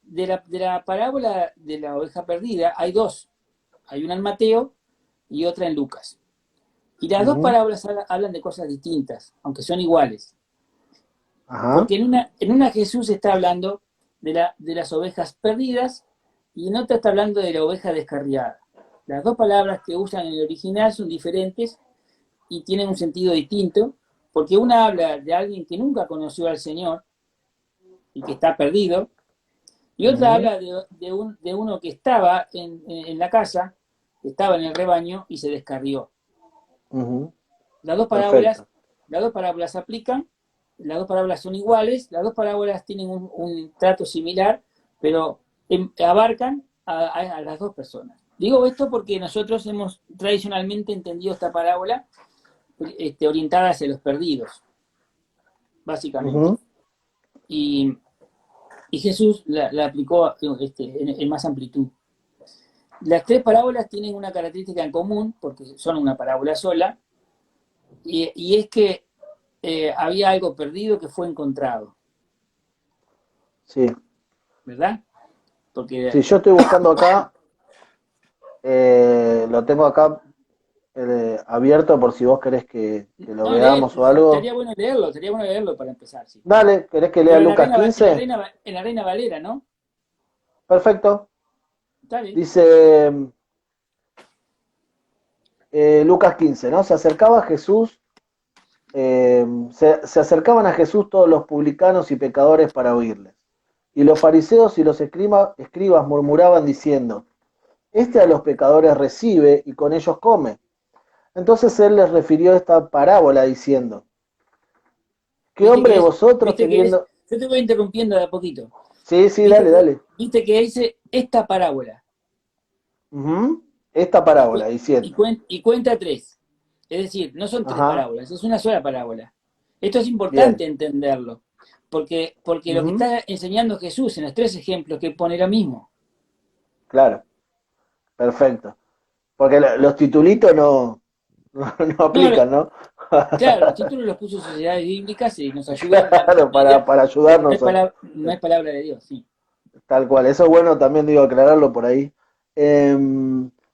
Speaker 2: de la parábola de la oveja perdida, hay dos. Hay una en Mateo y otra en Lucas. Y las dos
Speaker 1: Ujú,
Speaker 2: parábolas hablan de cosas distintas, aunque son iguales.
Speaker 1: ajá.
Speaker 2: Porque en una Jesús está hablando de las ovejas perdidas y en otra está hablando de la oveja descarriada. Las dos palabras que usan en el original son diferentes y tienen un sentido distinto, porque una habla de alguien que nunca conoció al Señor y que está perdido, y otra
Speaker 1: Ujú,
Speaker 2: habla de uno que estaba en la casa, que estaba en el rebaño y se descarrió.
Speaker 1: ujú,
Speaker 2: Las dos parábolas,
Speaker 1: perfecto.
Speaker 2: las dos parábolas se aplican, las dos parábolas son iguales, las dos parábolas tienen un trato similar, pero abarcan a las dos personas. Digo esto porque nosotros hemos tradicionalmente entendido esta parábola orientada hacia los perdidos, básicamente.
Speaker 1: Ujú,
Speaker 2: Y, y Jesús la aplicó en más amplitud. Las tres parábolas tienen una característica en común, porque son una parábola sola, y es que había algo perdido que fue encontrado,
Speaker 1: sí.
Speaker 2: ¿verdad? Porque
Speaker 1: Sí, yo estoy buscando acá, lo tengo acá abierto por si vos querés que lo
Speaker 2: no,
Speaker 1: veamos o algo.
Speaker 2: estaría bueno leerlo para empezar, sí.
Speaker 1: Dale, ¿querés que lea
Speaker 2: Pero
Speaker 1: Lucas 15?
Speaker 2: En la Reina Valera, ¿no?
Speaker 1: Perfecto.
Speaker 2: Dale.
Speaker 1: Dice Lucas 15, ¿no? Se acercaba a Jesús, se acercaban a Jesús todos los publicanos y pecadores para oírles. Y los fariseos y los escribas murmuraban diciendo, este a los pecadores recibe y con ellos come. Entonces él les refirió esta parábola diciendo, ¿qué
Speaker 2: Viste
Speaker 1: hombre de
Speaker 2: que es,
Speaker 1: vosotros
Speaker 2: viste que es,
Speaker 1: teniendo...
Speaker 2: yo te voy interrumpiendo de a poquito.
Speaker 1: Sí, sí, dale, dale.
Speaker 2: Viste que dice esta parábola
Speaker 1: Ujú. Esta
Speaker 2: y,
Speaker 1: parábola diciendo,
Speaker 2: y cuenta tres. Es decir, no son tres
Speaker 1: ajá,
Speaker 2: parábolas, es una sola parábola. Esto es
Speaker 1: bien,
Speaker 2: importante entenderlo, porque lo que
Speaker 1: ujú,
Speaker 2: está enseñando Jesús en los tres ejemplos que pone lo mismo.
Speaker 1: claro, perfecto. Porque los titulitos no
Speaker 2: No,
Speaker 1: aplican, ¿no?
Speaker 2: claro, los títulos los puso Sociedades Bíblicas y nos ayudan a
Speaker 1: Claro,
Speaker 2: entender
Speaker 1: para
Speaker 2: lo que
Speaker 1: ayudarnos.
Speaker 2: no es palabra de Dios, sí.
Speaker 1: Tal cual, eso es bueno también, digo, aclararlo por ahí.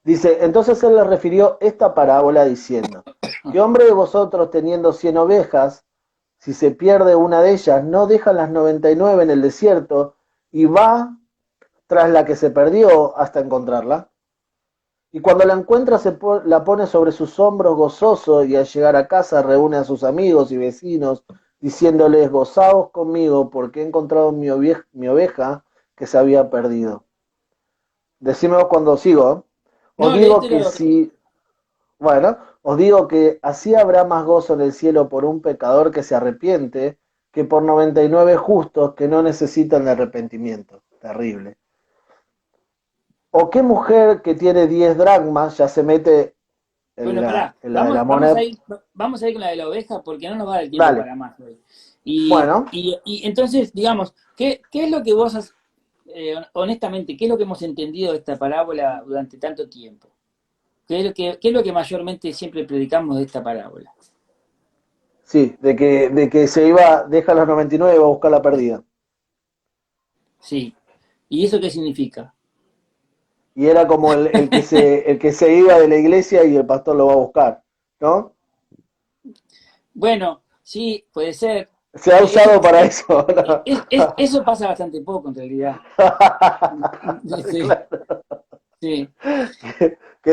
Speaker 1: Dice, entonces él le refirió esta parábola diciendo, ¿qué hombre de vosotros teniendo 100 ovejas, si se pierde una de ellas, no deja las 99 en el desierto y va tras la que se perdió hasta encontrarla? Y cuando la encuentra la pone sobre sus hombros gozoso y al llegar a casa reúne a sus amigos y vecinos diciéndoles, gozaos conmigo porque he encontrado mi oveja que se había perdido. Decime vos cuando sigo. Os
Speaker 2: No,
Speaker 1: digo que
Speaker 2: léetelo.
Speaker 1: si, bueno, os digo que así habrá más gozo en el cielo por un pecador que se arrepiente que por 99 justos que no necesitan de arrepentimiento. Terrible. ¿O qué mujer que tiene 10 dracmas ya se mete
Speaker 2: Bueno, pará,
Speaker 1: en la de la moneda?
Speaker 2: vamos a ir con la de la oveja porque no nos va a dar tiempo
Speaker 1: Dale.
Speaker 2: para más hoy.
Speaker 1: Bueno,
Speaker 2: Y entonces, digamos, ¿qué es lo que vos has, honestamente, qué es lo que hemos entendido de esta parábola durante tanto tiempo? ¿Qué es lo que mayormente siempre predicamos de esta parábola?
Speaker 1: sí, de que se iba, deja los 99 y va a buscar la perdida.
Speaker 2: Sí. ¿Y eso qué significa?
Speaker 1: Y era como el que se iba de la iglesia y el pastor lo va a buscar, ¿no?
Speaker 2: Bueno, sí, puede ser.
Speaker 1: Se ha
Speaker 2: Eso
Speaker 1: usado
Speaker 2: pasa,
Speaker 1: para eso, ¿no?
Speaker 2: eso pasa bastante poco en realidad. Sí,
Speaker 1: Claro.
Speaker 2: sí. Eh,
Speaker 1: Que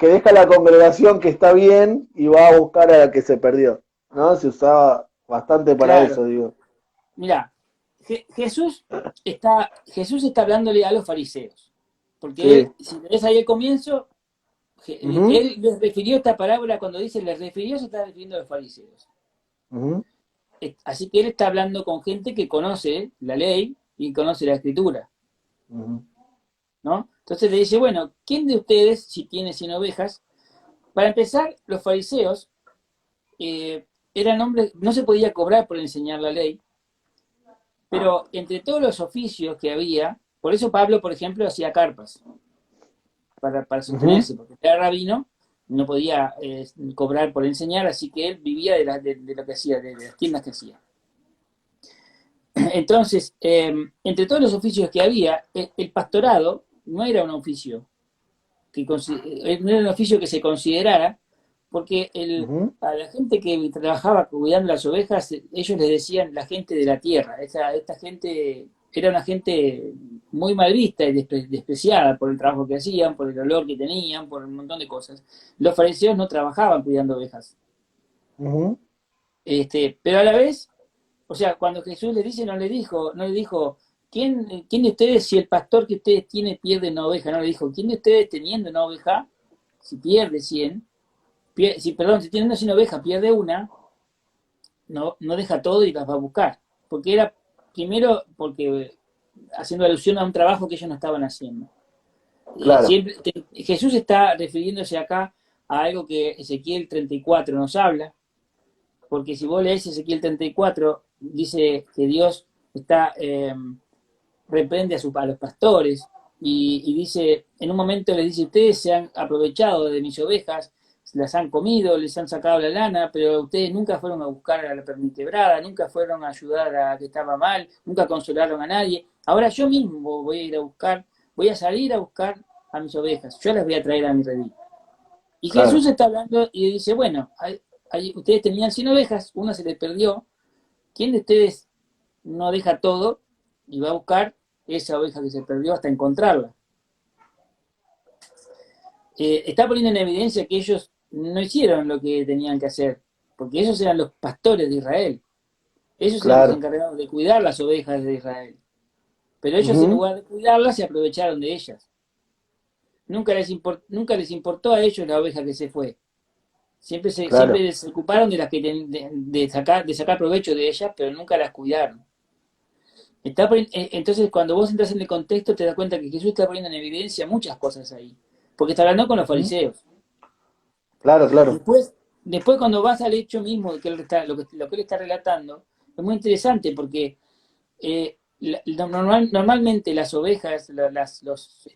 Speaker 1: deja la congregación que está bien y va a buscar a la que se perdió, ¿no? Se usaba bastante para
Speaker 2: claro.
Speaker 1: eso, digo.
Speaker 2: Mira, Jesús está hablándole a los fariseos, porque
Speaker 1: Sí.
Speaker 2: él, si ves ahí el comienzo,
Speaker 1: Ujú,
Speaker 2: él les refirió esta parábola cuando dice les refirió, se está refiriendo a los fariseos.
Speaker 1: ujú,
Speaker 2: Así que él está hablando con gente que conoce la ley y conoce la escritura,
Speaker 1: ujú,
Speaker 2: ¿no? Entonces le dice, bueno, ¿quién de ustedes, si tiene 100 ovejas? Para empezar, los fariseos eran hombres, no se podía cobrar por enseñar la ley, pero entre todos los oficios que había, por eso Pablo, por ejemplo, hacía carpas para
Speaker 1: ujú.
Speaker 2: sostenerse, porque era rabino, no podía cobrar por enseñar, así que él vivía de lo que hacía, de las tiendas que hacía. Entonces, entre todos los oficios que había, el pastorado no era un oficio no era un oficio que se considerara, porque
Speaker 1: Ujú.
Speaker 2: a la gente que trabajaba cuidando las ovejas, ellos les decían la gente de la tierra. Esta gente era una gente muy mal vista y despreciada por el trabajo que hacían, por el olor que tenían, por un montón de cosas. Los fariseos no trabajaban cuidando ovejas.
Speaker 1: Ujú.
Speaker 2: Pero a la vez, o sea, cuando Jesús les dice, no le dijo, ¿quién de ustedes, si el pastor que ustedes tienen pierde una oveja? No le dijo, ¿quién de ustedes teniendo una oveja, si pierde 100, perdón, si tiene 100 ovejas, pierde una, no deja todo y las va a buscar? Porque era, primero, porque haciendo alusión a un trabajo que ellos no estaban haciendo.
Speaker 1: Claro.
Speaker 2: Jesús está refiriéndose acá a algo que Ezequiel 34 nos habla, porque si vos lees Ezequiel 34, dice que Dios está, reprende a los pastores y dice, en un momento les dice, ustedes se han aprovechado de mis ovejas, las han comido, les han sacado la lana, pero ustedes nunca fueron a buscar a la perniquebrada, nunca fueron a ayudar a que estaba mal, nunca consolaron a nadie. Ahora yo mismo voy a ir a buscar, voy a salir a buscar a mis ovejas, yo las voy a traer a mi redil. Y Jesús
Speaker 1: Claro.
Speaker 2: está hablando y dice, bueno, ustedes tenían 100 ovejas, una se les perdió, ¿quién de ustedes no deja todo y va a buscar esa oveja que se perdió hasta encontrarla? Está poniendo en evidencia que ellos no hicieron lo que tenían que hacer, porque ellos eran los pastores de Israel, ellos eran los
Speaker 1: Claro.
Speaker 2: encargados de cuidar las ovejas de Israel, pero ellos en
Speaker 1: Ujú.
Speaker 2: lugar de cuidarlas se aprovecharon de ellas. Nunca les importó a ellos la oveja que se fue.
Speaker 1: claro,
Speaker 2: Siempre se ocuparon de las que de sacar provecho de ellas, pero nunca las cuidaron. Entonces, cuando vos entras en el contexto, te das cuenta que Jesús está poniendo en evidencia muchas cosas ahí. Porque está hablando con los
Speaker 1: ujú,
Speaker 2: fariseos.
Speaker 1: claro, claro,
Speaker 2: Después, después cuando vas al hecho mismo que lo que él está relatando, es muy interesante porque normalmente las ovejas, los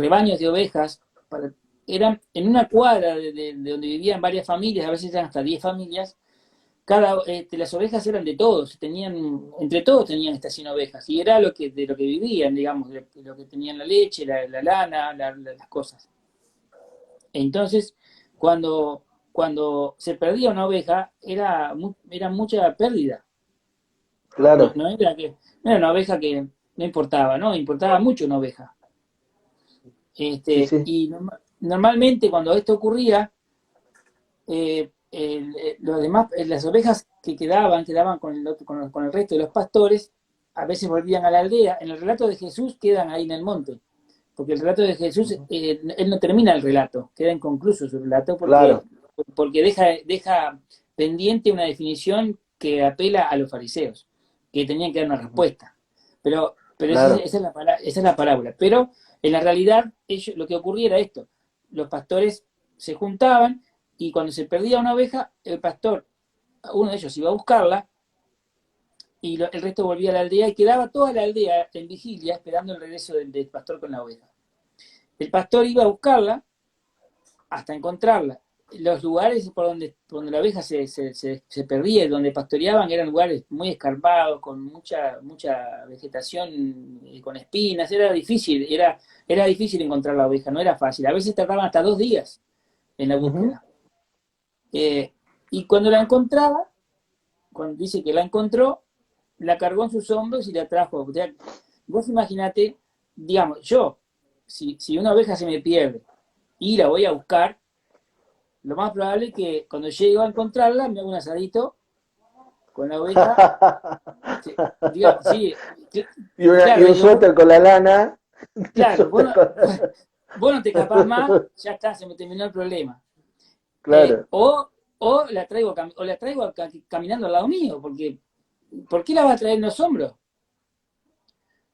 Speaker 2: rebaños de ovejas, eran en una cuadra de donde vivían varias familias, a veces eran hasta 10 familias, las ovejas eran de todos, entre todos tenían estas 100 ovejas, y era de lo que vivían, digamos, de lo que tenían la leche, la lana, las cosas. Entonces, cuando se perdía una oveja, era mucha pérdida. No,
Speaker 1: claro,
Speaker 2: no era una oveja que no importaba, ¿no? Importaba mucho una oveja.
Speaker 1: sí, sí,
Speaker 2: Y normalmente cuando esto ocurría, los demás, las ovejas que quedaban con el resto de los pastores, a veces volvían a la aldea. En el relato de Jesús quedan ahí en el monte, porque el relato de Jesús,
Speaker 1: ujú,
Speaker 2: él no termina el relato, queda inconcluso su relato
Speaker 1: claro,
Speaker 2: porque deja pendiente una definición que apela a los fariseos, que tenían que dar una
Speaker 1: ujú,
Speaker 2: respuesta. Pero
Speaker 1: claro,
Speaker 2: esa es la parábola. Pero en la realidad, lo que ocurría era esto: los pastores se juntaban y cuando se perdía una oveja, uno de ellos iba a buscarla y el resto volvía a la aldea y quedaba toda la aldea en vigilia esperando el regreso del pastor con la oveja. El pastor iba a buscarla hasta encontrarla. Los lugares por donde la oveja se perdía y donde pastoreaban eran lugares muy escarpados, con mucha vegetación, con espinas. Era difícil encontrar la oveja, no era fácil. A veces tardaban hasta 2 días en la
Speaker 1: ujú,
Speaker 2: búsqueda. Eh, y cuando la encontraba, cuando dice que la encontró, la cargó en sus hombros y la trajo. O sea, vos imaginate, digamos, si una oveja se me pierde y la voy a buscar, lo más probable es que cuando llegue a encontrarla me haga un asadito con la oveja. Sí,
Speaker 1: y
Speaker 2: claro,
Speaker 1: un
Speaker 2: digo,
Speaker 1: suéter con la lana, y un
Speaker 2: claro,
Speaker 1: suéter con
Speaker 2: vos no te escapás más, ya está, se me terminó el problema. Eh,
Speaker 1: claro,
Speaker 2: o, o la traigo caminando al lado mío, porque ¿por qué la vas a traer en los hombros?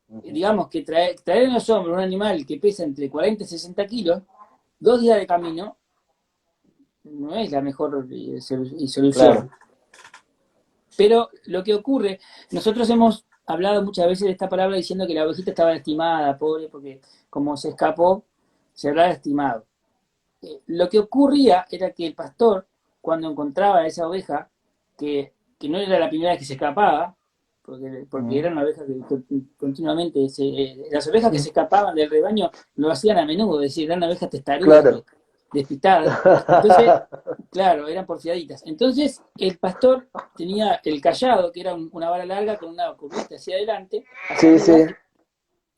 Speaker 1: ujú,
Speaker 2: Digamos que traer en los hombros un animal que pesa entre 40 y 60 kilos, 2 días de camino, no es la mejor solución.
Speaker 1: claro,
Speaker 2: Pero lo que ocurre, nosotros hemos hablado muchas veces de esta palabra diciendo que la ovejita estaba lastimada, pobre, porque como se escapó, se habrá lastimado. Lo que ocurría era que el pastor, cuando encontraba a esa oveja, que no era la primera vez que se escapaba, porque
Speaker 1: ujú,
Speaker 2: era una oveja que continuamente, las ovejas que se escapaban del rebaño lo hacían a menudo, es decir, eran ovejas testarudas,
Speaker 1: claro.
Speaker 2: despistadas. Entonces, claro, eran porfiaditas. Entonces, el pastor tenía el cayado, que era una vara larga con una curvita hacia
Speaker 1: Sí,
Speaker 2: arriba.
Speaker 1: sí.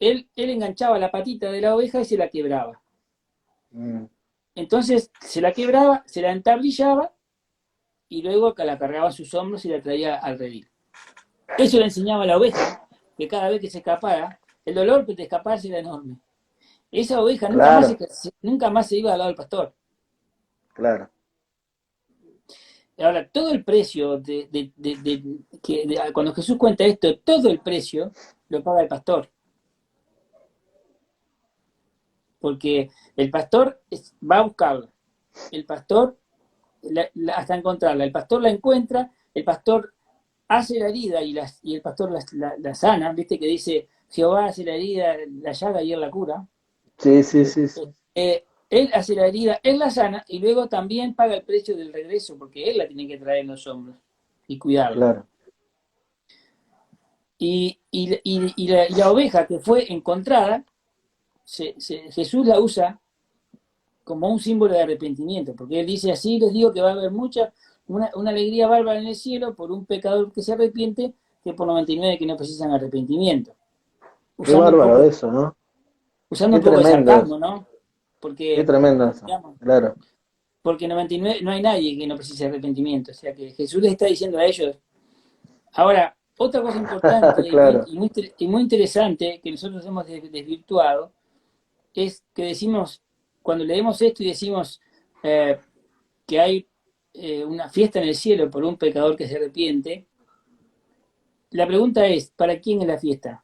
Speaker 2: Él enganchaba la patita de la oveja y se la quebraba.
Speaker 1: Mm,
Speaker 2: Entonces, se la quebraba, se la entablillaba y luego la cargaba a sus hombros y la traía al redil. Eso le enseñaba a la oveja, que cada vez que se escapara, el dolor de escaparse era enorme. Esa oveja
Speaker 1: claro,
Speaker 2: nunca más se iba al lado del pastor.
Speaker 1: claro.
Speaker 2: Ahora, todo el precio cuando Jesús cuenta esto, todo el precio lo paga el pastor, porque el pastor va a buscarla, el pastor hasta encontrarla, el pastor la encuentra, el pastor hace la herida y el pastor la sana, viste que dice, Jehová hace la herida, la llaga y él la cura.
Speaker 1: Sí, sí, sí, sí.
Speaker 2: Él hace la herida, él la sana y luego también paga el precio del regreso porque él la tiene que traer en los hombros y cuidarla.
Speaker 1: Claro.
Speaker 2: Y la oveja que fue encontrada, Jesús la usa como un símbolo de arrepentimiento, porque él dice así, les digo que va a haber una alegría bárbara en el cielo por un pecador que se arrepiente que por 99 que no precisan arrepentimiento.
Speaker 1: Qué
Speaker 2: Usando un
Speaker 1: bárbaro
Speaker 2: poco,
Speaker 1: eso, ¿no?
Speaker 2: usando
Speaker 1: Qué
Speaker 2: un poco de
Speaker 1: tremendo eso.
Speaker 2: sarcasmo, ¿no?
Speaker 1: Qué
Speaker 2: Porque,
Speaker 1: tremendo eso.
Speaker 2: digamos,
Speaker 1: Claro,
Speaker 2: porque 99, no hay nadie que no precise arrepentimiento. O sea que Jesús les está diciendo a ellos. Ahora, otra cosa importante
Speaker 1: claro.
Speaker 2: y muy interesante que nosotros hemos desvirtuado es que decimos, cuando leemos esto y decimos, eh, que hay una fiesta en el cielo por un pecador que se arrepiente, la pregunta es, ¿para quién es la fiesta?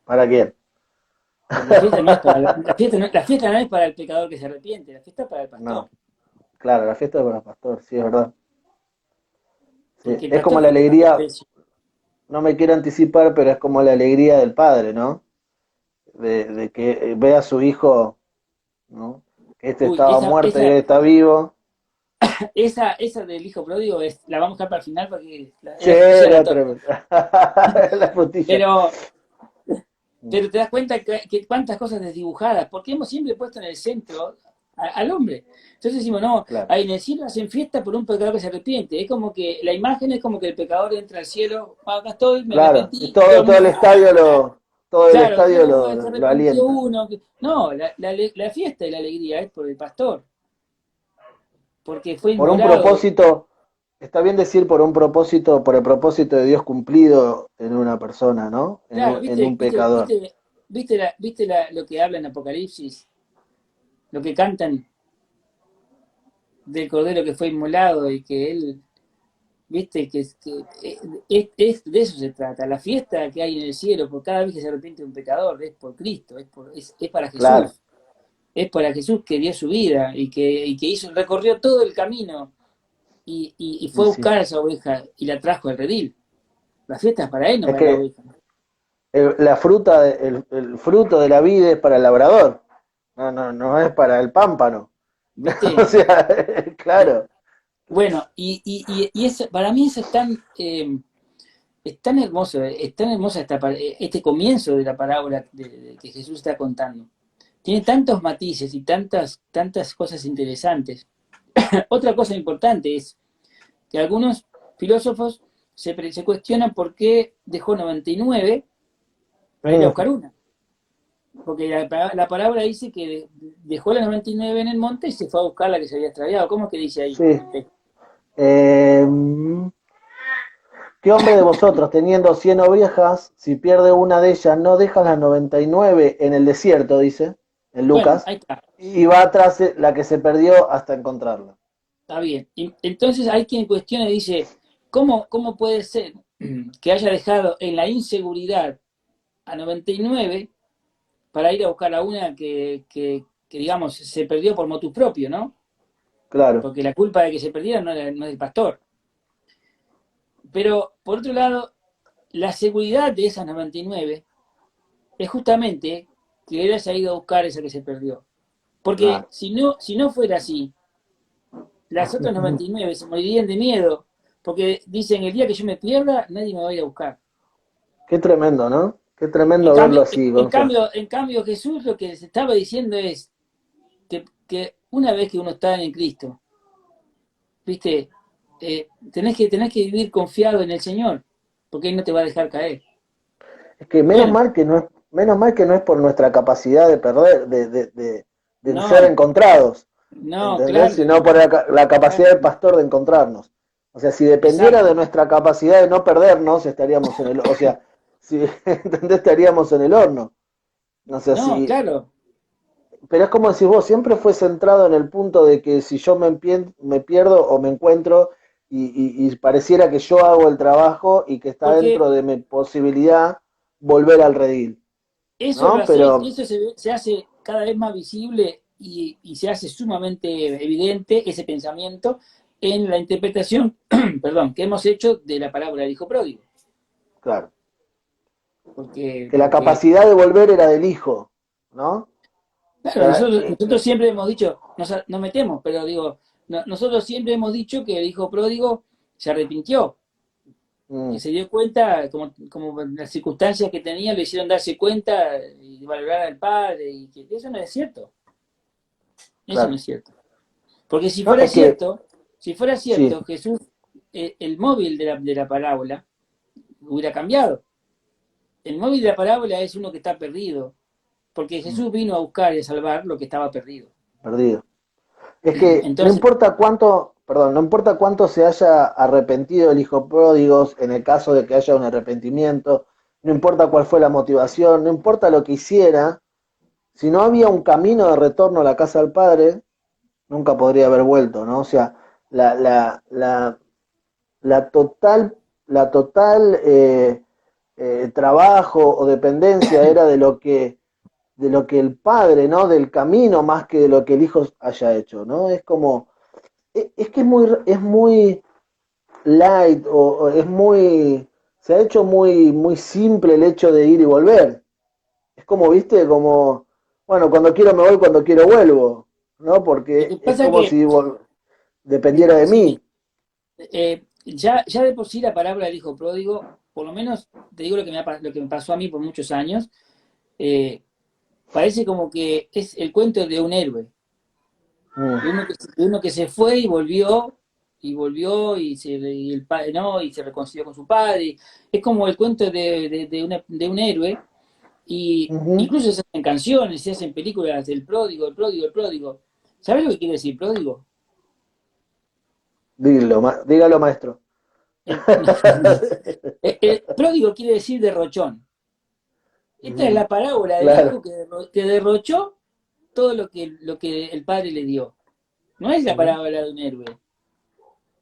Speaker 1: ¿Para quién?
Speaker 2: Porque la fiesta no es para la fiesta no es para el pecador que se arrepiente, la fiesta es para el pastor.
Speaker 1: No, claro, la fiesta es para el pastor, sí, es verdad. Sí,
Speaker 2: Porque el
Speaker 1: es
Speaker 2: pastor
Speaker 1: como la
Speaker 2: fue el que pagó el
Speaker 1: alegría,
Speaker 2: precio.
Speaker 1: no me quiero anticipar, pero es como la alegría del padre, ¿no? De que ve a su hijo, ¿no? Que este
Speaker 2: Uy,
Speaker 1: estaba muerto y hoy está vivo.
Speaker 2: esa del hijo pródigo la vamos a dejar para el final porque es
Speaker 1: Sí,
Speaker 2: la frutilla de la
Speaker 1: era
Speaker 2: torta.
Speaker 1: tremendo. La frutilla.
Speaker 2: Pero, pero te das cuenta que cuántas cosas desdibujadas, porque hemos siempre puesto en el centro al hombre. Entonces decimos, no,
Speaker 1: Claro,
Speaker 2: ahí en el cielo hacen fiesta por un pecador que se arrepiente. Es como que la imagen es como que el pecador entra al cielo, acá estoy, me
Speaker 1: claro. Y
Speaker 2: arrepentí, y todo
Speaker 1: todo,
Speaker 2: el
Speaker 1: todo
Speaker 2: mundo,
Speaker 1: el estadio todo el
Speaker 2: claro,
Speaker 1: estadio
Speaker 2: no, se
Speaker 1: lo
Speaker 2: arrepintió
Speaker 1: alienta.
Speaker 2: uno. No, la fiesta y la alegría es por el pastor, porque fue
Speaker 1: Por un
Speaker 2: inmolado.
Speaker 1: propósito, está bien decir por un propósito, por el propósito de Dios cumplido en una persona, ¿no?
Speaker 2: Claro,
Speaker 1: En un pecador.
Speaker 2: lo que habla en Apocalipsis, lo que cantan del cordero que fue inmolado y que él, viste, de eso se trata. La fiesta que hay en el cielo por cada vez que se arrepiente un pecador es por Cristo, es para
Speaker 1: Claro,
Speaker 2: Jesús. Es para Jesús que dio su vida y que recorrió todo el camino y
Speaker 1: y
Speaker 2: fue a
Speaker 1: sí.
Speaker 2: buscar a esa oveja y la trajo al redil. La fiesta es para él, no
Speaker 1: Es
Speaker 2: para la
Speaker 1: que
Speaker 2: oveja.
Speaker 1: la fruta, el fruto de la vida es para el labrador. No, no, no es para el pámpano. O
Speaker 2: ¿Viste?
Speaker 1: sea, claro.
Speaker 2: Bueno, para mí eso es tan hermoso, es tan hermosa este comienzo de la parábola que Jesús está contando. Tiene tantos matices y tantas cosas interesantes. Otra cosa importante es que algunos filósofos se cuestionan por qué dejó 99 para ir a buscar
Speaker 1: Mm,
Speaker 2: una. Porque la parábola dice que dejó la 99 en el monte y se fue a buscar la que se había extraviado. ¿Cómo es que dice ahí
Speaker 1: sí.
Speaker 2: el texto?
Speaker 1: Eh, ¿Qué hombre de vosotros, teniendo 100 ovejas, si pierde una de ellas, no deja las 99 en el desierto, dice, en
Speaker 2: Bueno,
Speaker 1: Lucas,
Speaker 2: ahí está.
Speaker 1: y va atrás la que se perdió hasta encontrarla?
Speaker 2: Está bien. Y entonces hay quien cuestiona y dice, ¿cómo puede ser que haya dejado en la inseguridad a 99 para ir a buscar a una que, digamos, se perdió por motus propio, ¿no?
Speaker 1: Claro,
Speaker 2: Porque la culpa de que se perdiera no es del pastor. Pero, por otro lado, la seguridad de esas 99 es justamente que él haya ido a buscar esa que se perdió. Porque
Speaker 1: claro.
Speaker 2: si no fuera así, las otras 99 se morirían de miedo, porque dicen, el día que yo me pierda, nadie me va a ir a buscar.
Speaker 1: Qué tremendo, ¿no? Qué
Speaker 2: En
Speaker 1: tremendo verlo
Speaker 2: cambio,
Speaker 1: así, Gonza.
Speaker 2: en cambio Jesús lo que se estaba diciendo es que una vez que uno está en Cristo, viste, tenés que vivir confiado en el Señor, porque Él no te va a dejar caer.
Speaker 1: Es que
Speaker 2: Bueno,
Speaker 1: menos mal que no es por nuestra capacidad de perder, de ser
Speaker 2: no,
Speaker 1: encontrados,
Speaker 2: no,
Speaker 1: ¿entendés?
Speaker 2: claro que
Speaker 1: Sino
Speaker 2: no,
Speaker 1: por la capacidad
Speaker 2: claro
Speaker 1: del
Speaker 2: que no.
Speaker 1: pastor de encontrarnos. O sea, si dependiera de
Speaker 2: Exacto.
Speaker 1: nuestra capacidad de no perdernos, estaríamos en el, o sea, si, ¿entendés? Estaríamos en el horno. O sea,
Speaker 2: No,
Speaker 1: si,
Speaker 2: claro.
Speaker 1: pero es como decís vos, siempre fue centrado en el punto de que si yo me pierdo o me encuentro y pareciera que yo hago el trabajo y que está
Speaker 2: Porque
Speaker 1: dentro de mi posibilidad volver al redil, ¿no? Pero,
Speaker 2: eso se hace cada vez más visible y se hace sumamente evidente ese pensamiento en la interpretación, perdón, que hemos hecho de la palabra del hijo pródigo.
Speaker 1: claro, que la
Speaker 2: Porque
Speaker 1: capacidad de volver era del hijo, ¿no? O
Speaker 2: claro,
Speaker 1: sea,
Speaker 2: nosotros siempre hemos dicho, nos metemos, pero digo, nosotros siempre hemos dicho que el hijo pródigo se arrepintió, que
Speaker 1: mm,
Speaker 2: se dio cuenta, como las circunstancias que tenía le hicieron darse cuenta y valorar al padre, y que eso no es cierto, eso no
Speaker 1: claro.
Speaker 2: es cierto. Porque
Speaker 1: No, es que,
Speaker 2: si fuera
Speaker 1: sí,
Speaker 2: cierto, Jesús, el móvil de la parábola hubiera cambiado. El móvil de la parábola es uno que está perdido, porque
Speaker 1: mm,
Speaker 2: Jesús vino a buscar y a salvar lo que estaba perdido.
Speaker 1: perdido. Es que no
Speaker 2: Entonces,
Speaker 1: importa cuánto, perdón, no importa cuánto se haya arrepentido el hijo pródigo, en el caso de que haya un arrepentimiento, no importa cuál fue la motivación, no importa lo que hiciera, si no había un camino de retorno a la casa del padre, nunca podría haber vuelto, ¿no? O sea, la, la, la, la total, la total trabajo o dependencia era de lo que el padre, ¿no? Del camino más que de lo que el hijo haya hecho, ¿no? Es como, es que es muy light o es muy, se ha hecho muy, muy simple el hecho de ir y volver. Es como, viste, como, bueno, cuando quiero me voy, cuando quiero vuelvo, ¿no?
Speaker 2: Lo que
Speaker 1: Porque es
Speaker 2: pasa
Speaker 1: como
Speaker 2: que
Speaker 1: si dependiera de
Speaker 2: sí,
Speaker 1: mí.
Speaker 2: ya de por sí la parábola del hijo pródigo, por lo menos te digo lo que me pasó a mí por muchos años, eh, parece como que es el cuento de un héroe,
Speaker 1: Mm,
Speaker 2: de uno que se fue y volvió y el padre, ¿no? Y se reconcilió con su padre. Es como el cuento de un héroe, y
Speaker 1: ujú.
Speaker 2: incluso se hacen canciones, se hacen películas del pródigo, el pródigo, el pródigo. ¿Sabes lo que quiere decir pródigo?
Speaker 1: Dígalo, maestro.
Speaker 2: Pródigo quiere decir derrochón. Esta es
Speaker 1: Ujú,
Speaker 2: la parábola del
Speaker 1: claro.
Speaker 2: hijo que derrochó todo lo que el padre le dio. No es la
Speaker 1: Ujú.
Speaker 2: parábola de un héroe,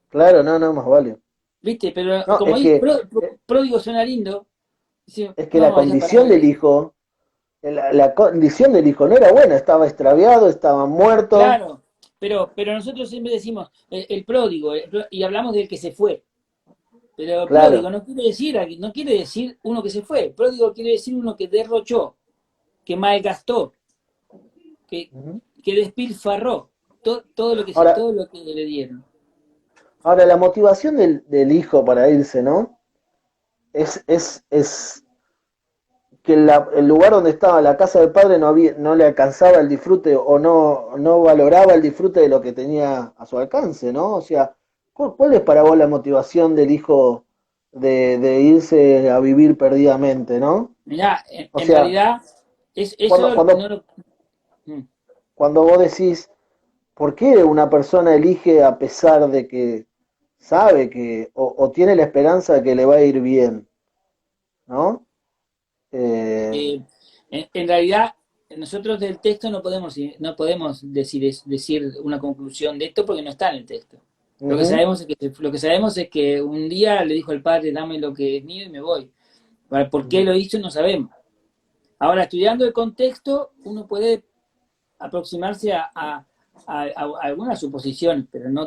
Speaker 1: Claro, no, no, más vale.
Speaker 2: ¿viste? Pero
Speaker 1: No,
Speaker 2: como dice, pródigo suena lindo, dice,
Speaker 1: es que la
Speaker 2: no, esa
Speaker 1: condición
Speaker 2: parábola,
Speaker 1: del hijo, la condición del hijo no era buena, estaba extraviado, estaba muerto.
Speaker 2: claro, pero nosotros siempre decimos el pródigo, y hablamos del que se fue. Pero pródigo
Speaker 1: Claro.
Speaker 2: no quiere decir uno que se fue, pródigo quiere decir uno que derrochó, que malgastó, que,
Speaker 1: Ujú.
Speaker 2: que despilfarró
Speaker 1: Ahora,
Speaker 2: todo lo que le dieron.
Speaker 1: ahora la motivación del hijo para irse, ¿no? Es que el lugar donde estaba la casa del padre no le alcanzaba el disfrute o no valoraba el disfrute de lo que tenía a su alcance, ¿no? O sea, ¿cuál es para vos la motivación del hijo de irse a vivir perdidamente, ¿no?
Speaker 2: Mirá,
Speaker 1: O
Speaker 2: en
Speaker 1: sea,
Speaker 2: realidad,
Speaker 1: cuando,
Speaker 2: eso no
Speaker 1: cuando,
Speaker 2: lo... mm,
Speaker 1: cuando vos decís, ¿por qué una persona elige a pesar de que sabe que, o tiene la esperanza de que le va a ir bien, ¿no? Eh,
Speaker 2: eh, en realidad, nosotros del texto no podemos decir una conclusión de esto porque no está en el texto.
Speaker 1: ujú,
Speaker 2: Lo que sabemos es que un día le dijo al padre, dame lo que es mío y me voy. ¿Por qué
Speaker 1: ujú.
Speaker 2: lo hizo? No sabemos. Ahora, estudiando el contexto, uno puede aproximarse a algunas suposiciones, pero no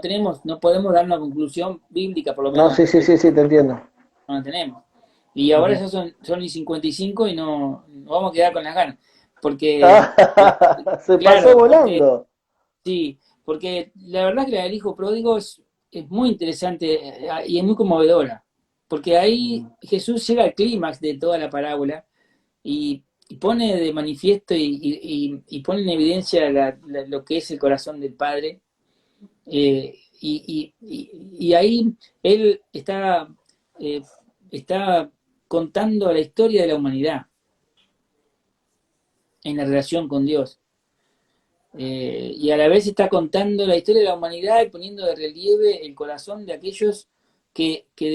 Speaker 2: podemos dar una conclusión bíblica, por lo
Speaker 1: No,
Speaker 2: menos
Speaker 1: sí, sí, sí, sí, te entiendo.
Speaker 2: no la tenemos. Y ahora
Speaker 1: Ujú.
Speaker 2: ya son y 55 y no vamos a quedar con las ganas. Porque,
Speaker 1: Se pasó
Speaker 2: claro, porque
Speaker 1: volando.
Speaker 2: sí, porque la verdad que la del hijo pródigo es muy interesante y es muy conmovedora. Porque ahí
Speaker 1: Ujú,
Speaker 2: Jesús llega al clímax de toda la parábola y pone de manifiesto y pone en evidencia lo que es el corazón del Padre. Y ahí él eh, está contando la historia de la humanidad en la relación con Dios. Y a la vez está contando la historia de la humanidad y poniendo de relieve el corazón de aquellos que que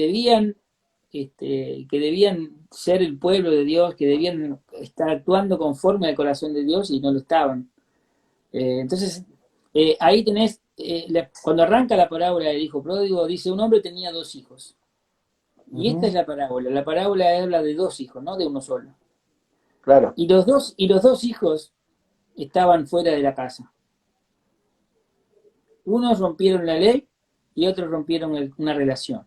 Speaker 2: debían ser el pueblo de Dios, que debían estar actuando conforme al corazón de Dios y no lo estaban. Entonces, ahí tenés, cuando arranca la parábola del hijo pródigo, dice, un hombre tenía dos hijos. Y esta es
Speaker 1: ujú.
Speaker 2: la parábola. La parábola habla de dos hijos, no de uno solo.
Speaker 1: Claro.
Speaker 2: Y los dos hijos estaban fuera de la casa. Unos rompieron la ley y otros rompieron una relación.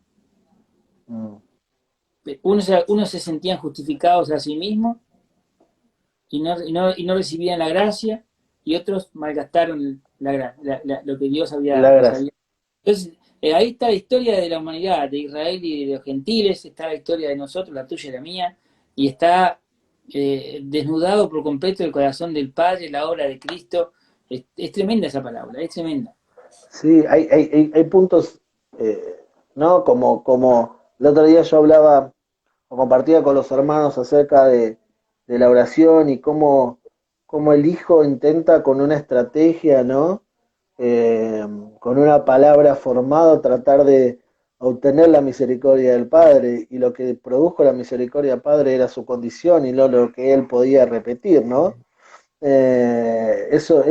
Speaker 1: Mm,
Speaker 2: Unos se sentían justificados a sí mismos y no recibían la gracia, y otros malgastaron lo que Dios
Speaker 1: la
Speaker 2: les
Speaker 1: gracia.
Speaker 2: había. Entonces, ahí está la historia de la humanidad, de Israel y de los gentiles, está la historia de nosotros, la tuya y la mía, y está desnudado por completo el corazón del Padre, la obra de Cristo. Es tremenda esa palabra, es tremenda.
Speaker 1: Sí, hay puntos, ¿no? Como el otro día yo hablaba o compartía con los hermanos acerca de la oración y cómo el hijo intenta con una estrategia, ¿no? Eh, con una palabra formada tratar de obtener la misericordia del Padre, y lo que produjo la misericordia del Padre era su condición y no lo que él podía repetir, ¿no? Eso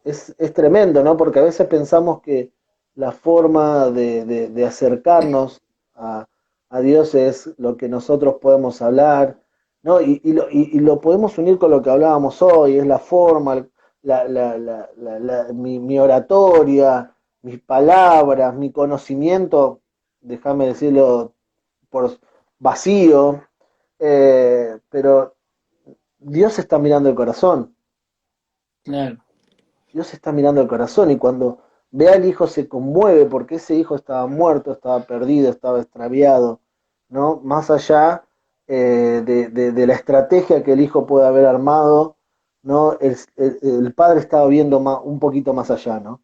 Speaker 1: es tremendo, ¿no? Porque a veces pensamos que la forma de acercarnos a, a Dios es lo que nosotros podemos hablar, ¿no? Y lo podemos unir con lo que hablábamos hoy, es la forma, mi oratoria, mis palabras, mi conocimiento, déjame decirlo por vacío, pero Dios está mirando el corazón.
Speaker 2: Claro,
Speaker 1: Dios está mirando el corazón y cuando ve al hijo se conmueve porque ese hijo estaba muerto, estaba perdido, estaba extraviado, ¿no? Más allá de la estrategia que el hijo puede haber armado, ¿no? El padre estaba viendo un poquito más allá, ¿no?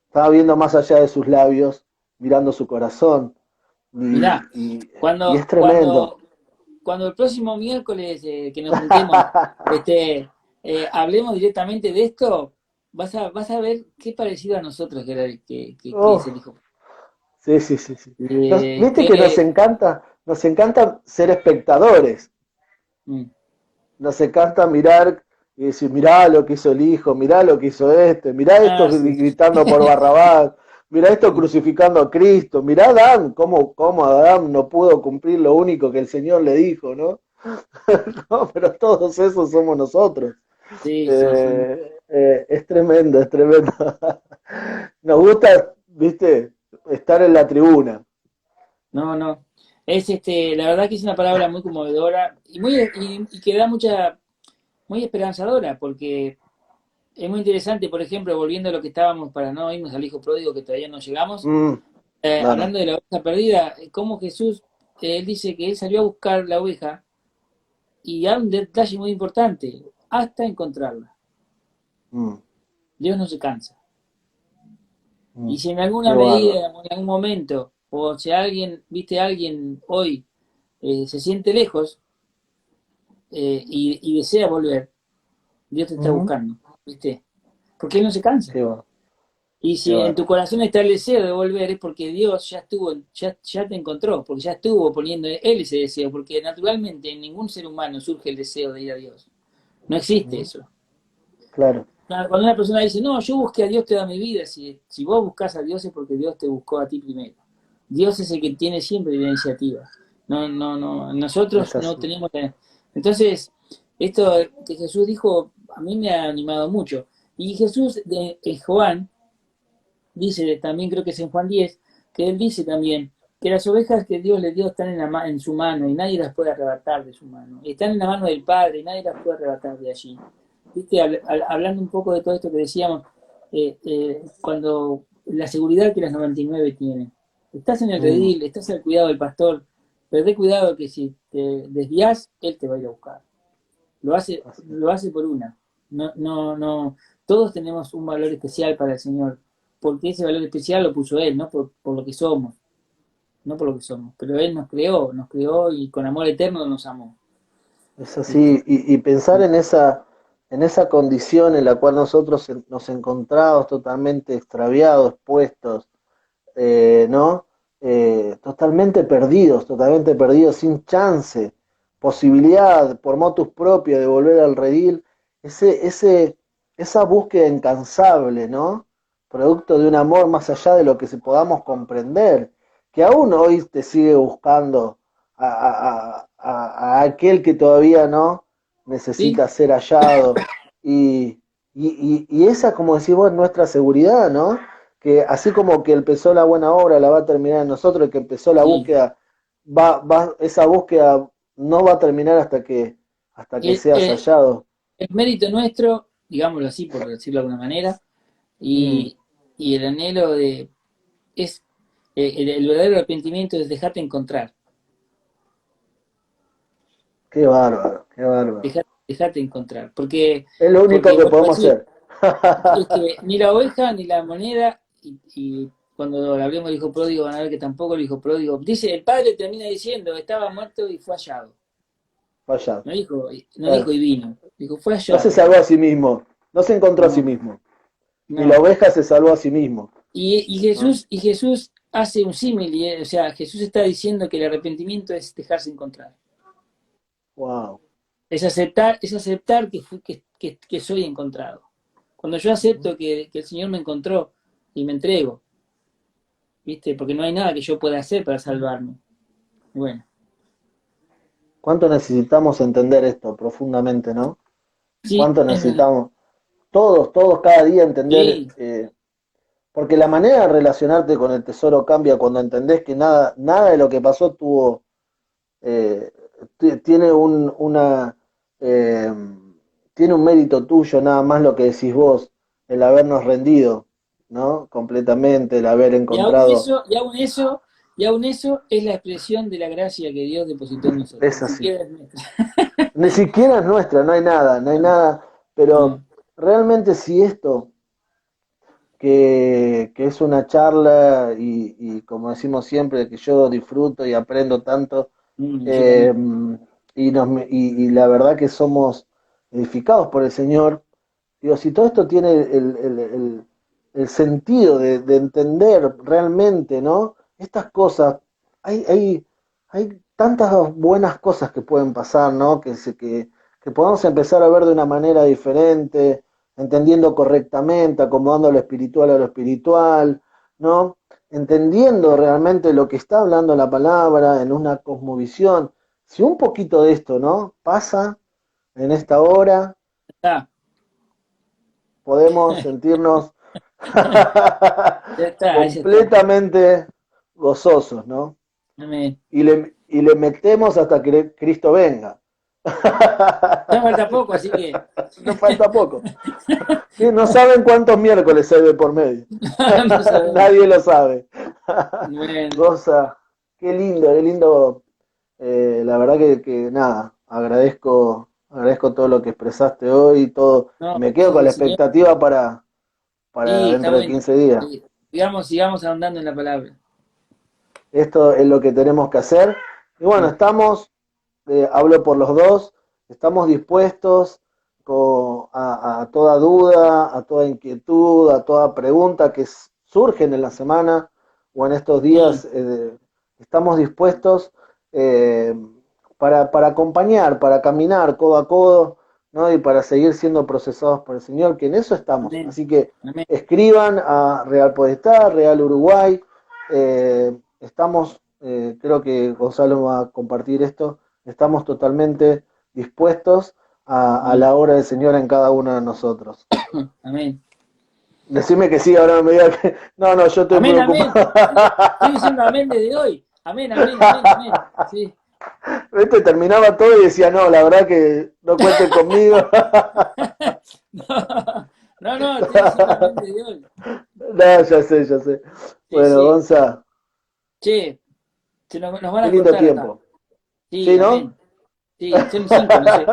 Speaker 1: Estaba viendo más allá de sus labios, mirando su corazón y,
Speaker 2: mirá,
Speaker 1: y, y
Speaker 2: cuando,
Speaker 1: es tremendo.
Speaker 2: cuando, cuando el próximo miércoles que nos juntemos, este, hablemos directamente de esto, vas a ver qué parecido a nosotros que, que es
Speaker 1: Uf,
Speaker 2: el hijo.
Speaker 1: sí, sí, sí, sí. Viste que
Speaker 2: Que,
Speaker 1: nos encanta ser espectadores.
Speaker 2: mm,
Speaker 1: Nos encanta mirar y decir, mirá lo que hizo el hijo, mirá lo que hizo este, mirá esto
Speaker 2: ah, sí.
Speaker 1: gritando por Barrabás, mirá esto crucificando a Cristo, mirá a Adán, cómo Adán no pudo cumplir lo único que el Señor le dijo, ¿no? No, pero todos esos somos nosotros.
Speaker 2: Sí, sí, sí.
Speaker 1: Es tremendo, es tremendo. Nos gusta, viste, estar en la tribuna.
Speaker 2: No, no. Es la verdad que es una palabra muy conmovedora y muy y que da mucha, muy esperanzadora, porque es muy interesante, por ejemplo, volviendo a lo que estábamos para no irnos al hijo pródigo que todavía no llegamos,
Speaker 1: Mm, no, no.
Speaker 2: hablando de la oveja perdida, cómo Jesús, él dice que él salió a buscar la oveja y da un detalle muy importante, hasta encontrarla.
Speaker 1: Mm,
Speaker 2: Dios no se cansa.
Speaker 1: mm.
Speaker 2: Y si en
Speaker 1: Qué
Speaker 2: alguna
Speaker 1: bárbaro.
Speaker 2: medida, en algún momento, o si alguien, viste a alguien hoy, se siente lejos y desea volver, Dios te está
Speaker 1: Ujú.
Speaker 2: buscando, ¿viste? Porque Él no se cansa.
Speaker 1: Qué bárbaro,
Speaker 2: Y
Speaker 1: qué
Speaker 2: si en tu
Speaker 1: bárbaro.
Speaker 2: corazón está el deseo de volver, es porque Dios ya estuvo, ya te encontró, porque ya estuvo poniendo Él ese deseo, porque naturalmente en ningún ser humano surge el deseo de ir a Dios. No existe
Speaker 1: Ujú.
Speaker 2: eso.
Speaker 1: Claro.
Speaker 2: Cuando una persona dice, no, yo busqué a Dios toda mi vida, si vos buscas a Dios es porque Dios te buscó a ti primero. Dios es el que tiene siempre la iniciativa. No, no, no,
Speaker 1: Es
Speaker 2: nosotros no
Speaker 1: así.
Speaker 2: tenemos la... Entonces, esto que Jesús dijo, a mí me ha animado mucho. Y Jesús en Juan dice, también creo que es en Juan 10 que él dice también que las ovejas que Dios le dio están en su mano y nadie las puede arrebatar de su mano. Están en la mano del Padre y nadie las puede arrebatar de allí. ¿Viste? Hablando un poco de todo esto que decíamos, cuando la seguridad que las 99 tienen. Estás en el
Speaker 1: Mm,
Speaker 2: redil, estás al cuidado del pastor, pero ten cuidado que si te desvías, él te va a ir a buscar.
Speaker 1: así.
Speaker 2: Lo hace por una. No, no, no. Todos tenemos un valor especial para el Señor, porque ese valor especial lo puso Él, no por lo que somos, no por lo que somos. Pero Él nos creó y con amor eterno nos amó.
Speaker 1: Es
Speaker 2: ¿Viste?
Speaker 1: así. Y pensar en esa condición en la cual nosotros nos encontramos totalmente extraviados, puestos, ¿no? Totalmente perdidos, sin chance, posibilidad por motus propio de volver al redil, esa búsqueda incansable, ¿no? Producto de un amor más allá de lo que se podamos comprender, que aún hoy te sigue buscando a aquel que todavía no
Speaker 2: Sí,
Speaker 1: necesita ser hallado. Y esa, como decís vos, es nuestra seguridad, ¿no? Que así como que empezó la buena obra la va a terminar en nosotros, el que empezó la
Speaker 2: sí.
Speaker 1: búsqueda, esa búsqueda no va a terminar hasta que
Speaker 2: El,
Speaker 1: seas
Speaker 2: el,
Speaker 1: hallado.
Speaker 2: el mérito nuestro, digámoslo así, por decirlo de alguna manera,
Speaker 1: Mm,
Speaker 2: y, y el anhelo de, es, el verdadero arrepentimiento es dejarte encontrar,
Speaker 1: qué bárbaro, qué bárbaro.
Speaker 2: dejarte encontrar, porque,
Speaker 1: Es lo único
Speaker 2: porque
Speaker 1: que
Speaker 2: vuelvo a
Speaker 1: podemos
Speaker 2: decir,
Speaker 1: hacer.
Speaker 2: es que ni la oveja ni la moneda, y cuando hablemos del hijo pródigo van a ver que tampoco el hijo pródigo, dice, el padre termina diciendo, estaba muerto y fue hallado,
Speaker 1: Vaya.
Speaker 2: no dijo y vino, dijo, fue
Speaker 1: No se
Speaker 2: hallado,
Speaker 1: salvó a sí mismo, no se encontró a sí
Speaker 2: no,
Speaker 1: mismo. Ni la
Speaker 2: no.
Speaker 1: oveja se salvó a sí mismo. ¿No?
Speaker 2: Y Jesús hace un símil, o sea, Jesús está diciendo que el arrepentimiento es dejarse encontrar.
Speaker 1: Wow.
Speaker 2: Es aceptar que soy encontrado. Cuando yo acepto que el Señor me encontró y me entrego, ¿viste? Porque no hay nada que yo pueda hacer para salvarme. Bueno,
Speaker 1: ¿Cuánto necesitamos entender esto profundamente, no?
Speaker 2: sí,
Speaker 1: ¿Cuánto
Speaker 2: es verdad.
Speaker 1: necesitamos? Todos cada día entender,
Speaker 2: Sí,
Speaker 1: porque la manera de relacionarte con el tesoro cambia cuando entendés que nada de lo que pasó eh, tiene eh, tiene un mérito tuyo, nada más lo que decís vos, el habernos rendido, ¿no? Completamente, el haber
Speaker 2: y aún
Speaker 1: encontrado,
Speaker 2: eso, y aún eso es la expresión de la gracia que Dios depositó en nosotros.
Speaker 1: es
Speaker 2: Ni
Speaker 1: así.
Speaker 2: siquiera es nuestra.
Speaker 1: Ni siquiera es nuestra, no hay nada, pero
Speaker 2: No,
Speaker 1: realmente si esto que es una charla y como decimos siempre, que yo disfruto y aprendo tanto,
Speaker 2: yo
Speaker 1: eh,
Speaker 2: también.
Speaker 1: y la verdad que somos edificados por el Señor. Digo, si todo esto tiene el sentido de entender realmente, ¿no? Estas cosas, hay, hay, hay tantas buenas cosas que pueden pasar, ¿no? Que podamos empezar a ver de una manera diferente, entendiendo correctamente, acomodando lo espiritual a lo espiritual, ¿no? Entendiendo realmente lo que está hablando la palabra en una cosmovisión. Si un poquito de esto, ¿no? Pasa en esta hora,
Speaker 2: Está,
Speaker 1: podemos sentirnos
Speaker 2: ya está, ya está.
Speaker 1: completamente gozosos, ¿no?
Speaker 2: Amén.
Speaker 1: Y le metemos hasta que Cristo venga.
Speaker 2: Ya falta poco, así que.
Speaker 1: No falta poco. Sí, no saben cuántos miércoles hay de por medio.
Speaker 2: No sabemos.
Speaker 1: Nadie lo sabe.
Speaker 2: Bueno,
Speaker 1: Goza. Qué lindo, qué lindo. La verdad que nada, agradezco todo lo que expresaste hoy, todo, y
Speaker 2: no,
Speaker 1: me quedo
Speaker 2: gracias
Speaker 1: con la
Speaker 2: al Señor.
Speaker 1: expectativa para
Speaker 2: Sí, está
Speaker 1: dentro de
Speaker 2: bueno.
Speaker 1: 15 días.
Speaker 2: Sí. Sigamos ahondando en la palabra.
Speaker 1: Esto es lo que tenemos que hacer. Y bueno,
Speaker 2: Sí.
Speaker 1: estamos, hablo por los dos, estamos dispuestos a toda duda, a toda inquietud, a toda pregunta que surgen en la semana o en estos
Speaker 2: Sí,
Speaker 1: días. Estamos dispuestos eh, para acompañar, para caminar codo a codo, ¿no? Y para seguir siendo procesados por el Señor, que en eso estamos.
Speaker 2: amén.
Speaker 1: Así que
Speaker 2: Amén.
Speaker 1: escriban a Real Podestá, Real Uruguay. Estamos, creo que Gonzalo va a compartir esto, estamos totalmente dispuestos a
Speaker 2: Amén.
Speaker 1: la obra del Señor en cada uno de nosotros.
Speaker 2: Amén.
Speaker 1: Decime que sí, ahora no me digas que... No, no, yo estoy muy
Speaker 2: Amén, amén.
Speaker 1: ocupado.
Speaker 2: Estoy diciendo amén desde hoy. Amén, amén, amén, amén. Sí.
Speaker 1: Este terminaba todo y decía, no, la verdad que no cuenten conmigo.
Speaker 2: No, no, estoy diciendo amén desde hoy.
Speaker 1: No, ya sé, ya sé.
Speaker 2: Sí,
Speaker 1: Bueno,
Speaker 2: sí.
Speaker 1: Gonza,
Speaker 2: Che, nos van
Speaker 1: qué
Speaker 2: a
Speaker 1: lindo
Speaker 2: cortar acá.
Speaker 1: tiempo.
Speaker 2: Sí,
Speaker 1: ¿Sí, no?
Speaker 2: amén. Sí, son 5, no sé.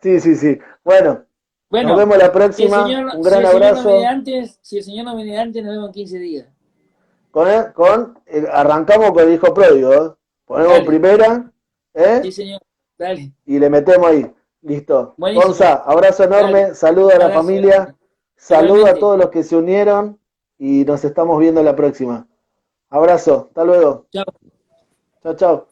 Speaker 1: Sí, sí, sí. Bueno, nos
Speaker 2: Bueno,
Speaker 1: vemos la próxima. Un
Speaker 2: si
Speaker 1: gran
Speaker 2: el Señor no viene
Speaker 1: abrazo.
Speaker 2: antes, si el Señor no viene antes, nos vemos en 15 días.
Speaker 1: Arrancamos con el hijo pródigo, ¿eh? Ponemos
Speaker 2: Dale.
Speaker 1: primera, ¿eh?
Speaker 2: Sí, Señor. Dale.
Speaker 1: Y le metemos ahí. Listo.
Speaker 2: Buenísimo.
Speaker 1: Gonza, abrazo
Speaker 2: Dale.
Speaker 1: enorme, saludo a
Speaker 2: Un
Speaker 1: la
Speaker 2: abrazo
Speaker 1: familia,
Speaker 2: grande.
Speaker 1: saludo a
Speaker 2: Igualmente.
Speaker 1: todos los que se unieron y nos estamos viendo la próxima. Abrazo, hasta luego.
Speaker 2: Chao.
Speaker 1: Chao, chao.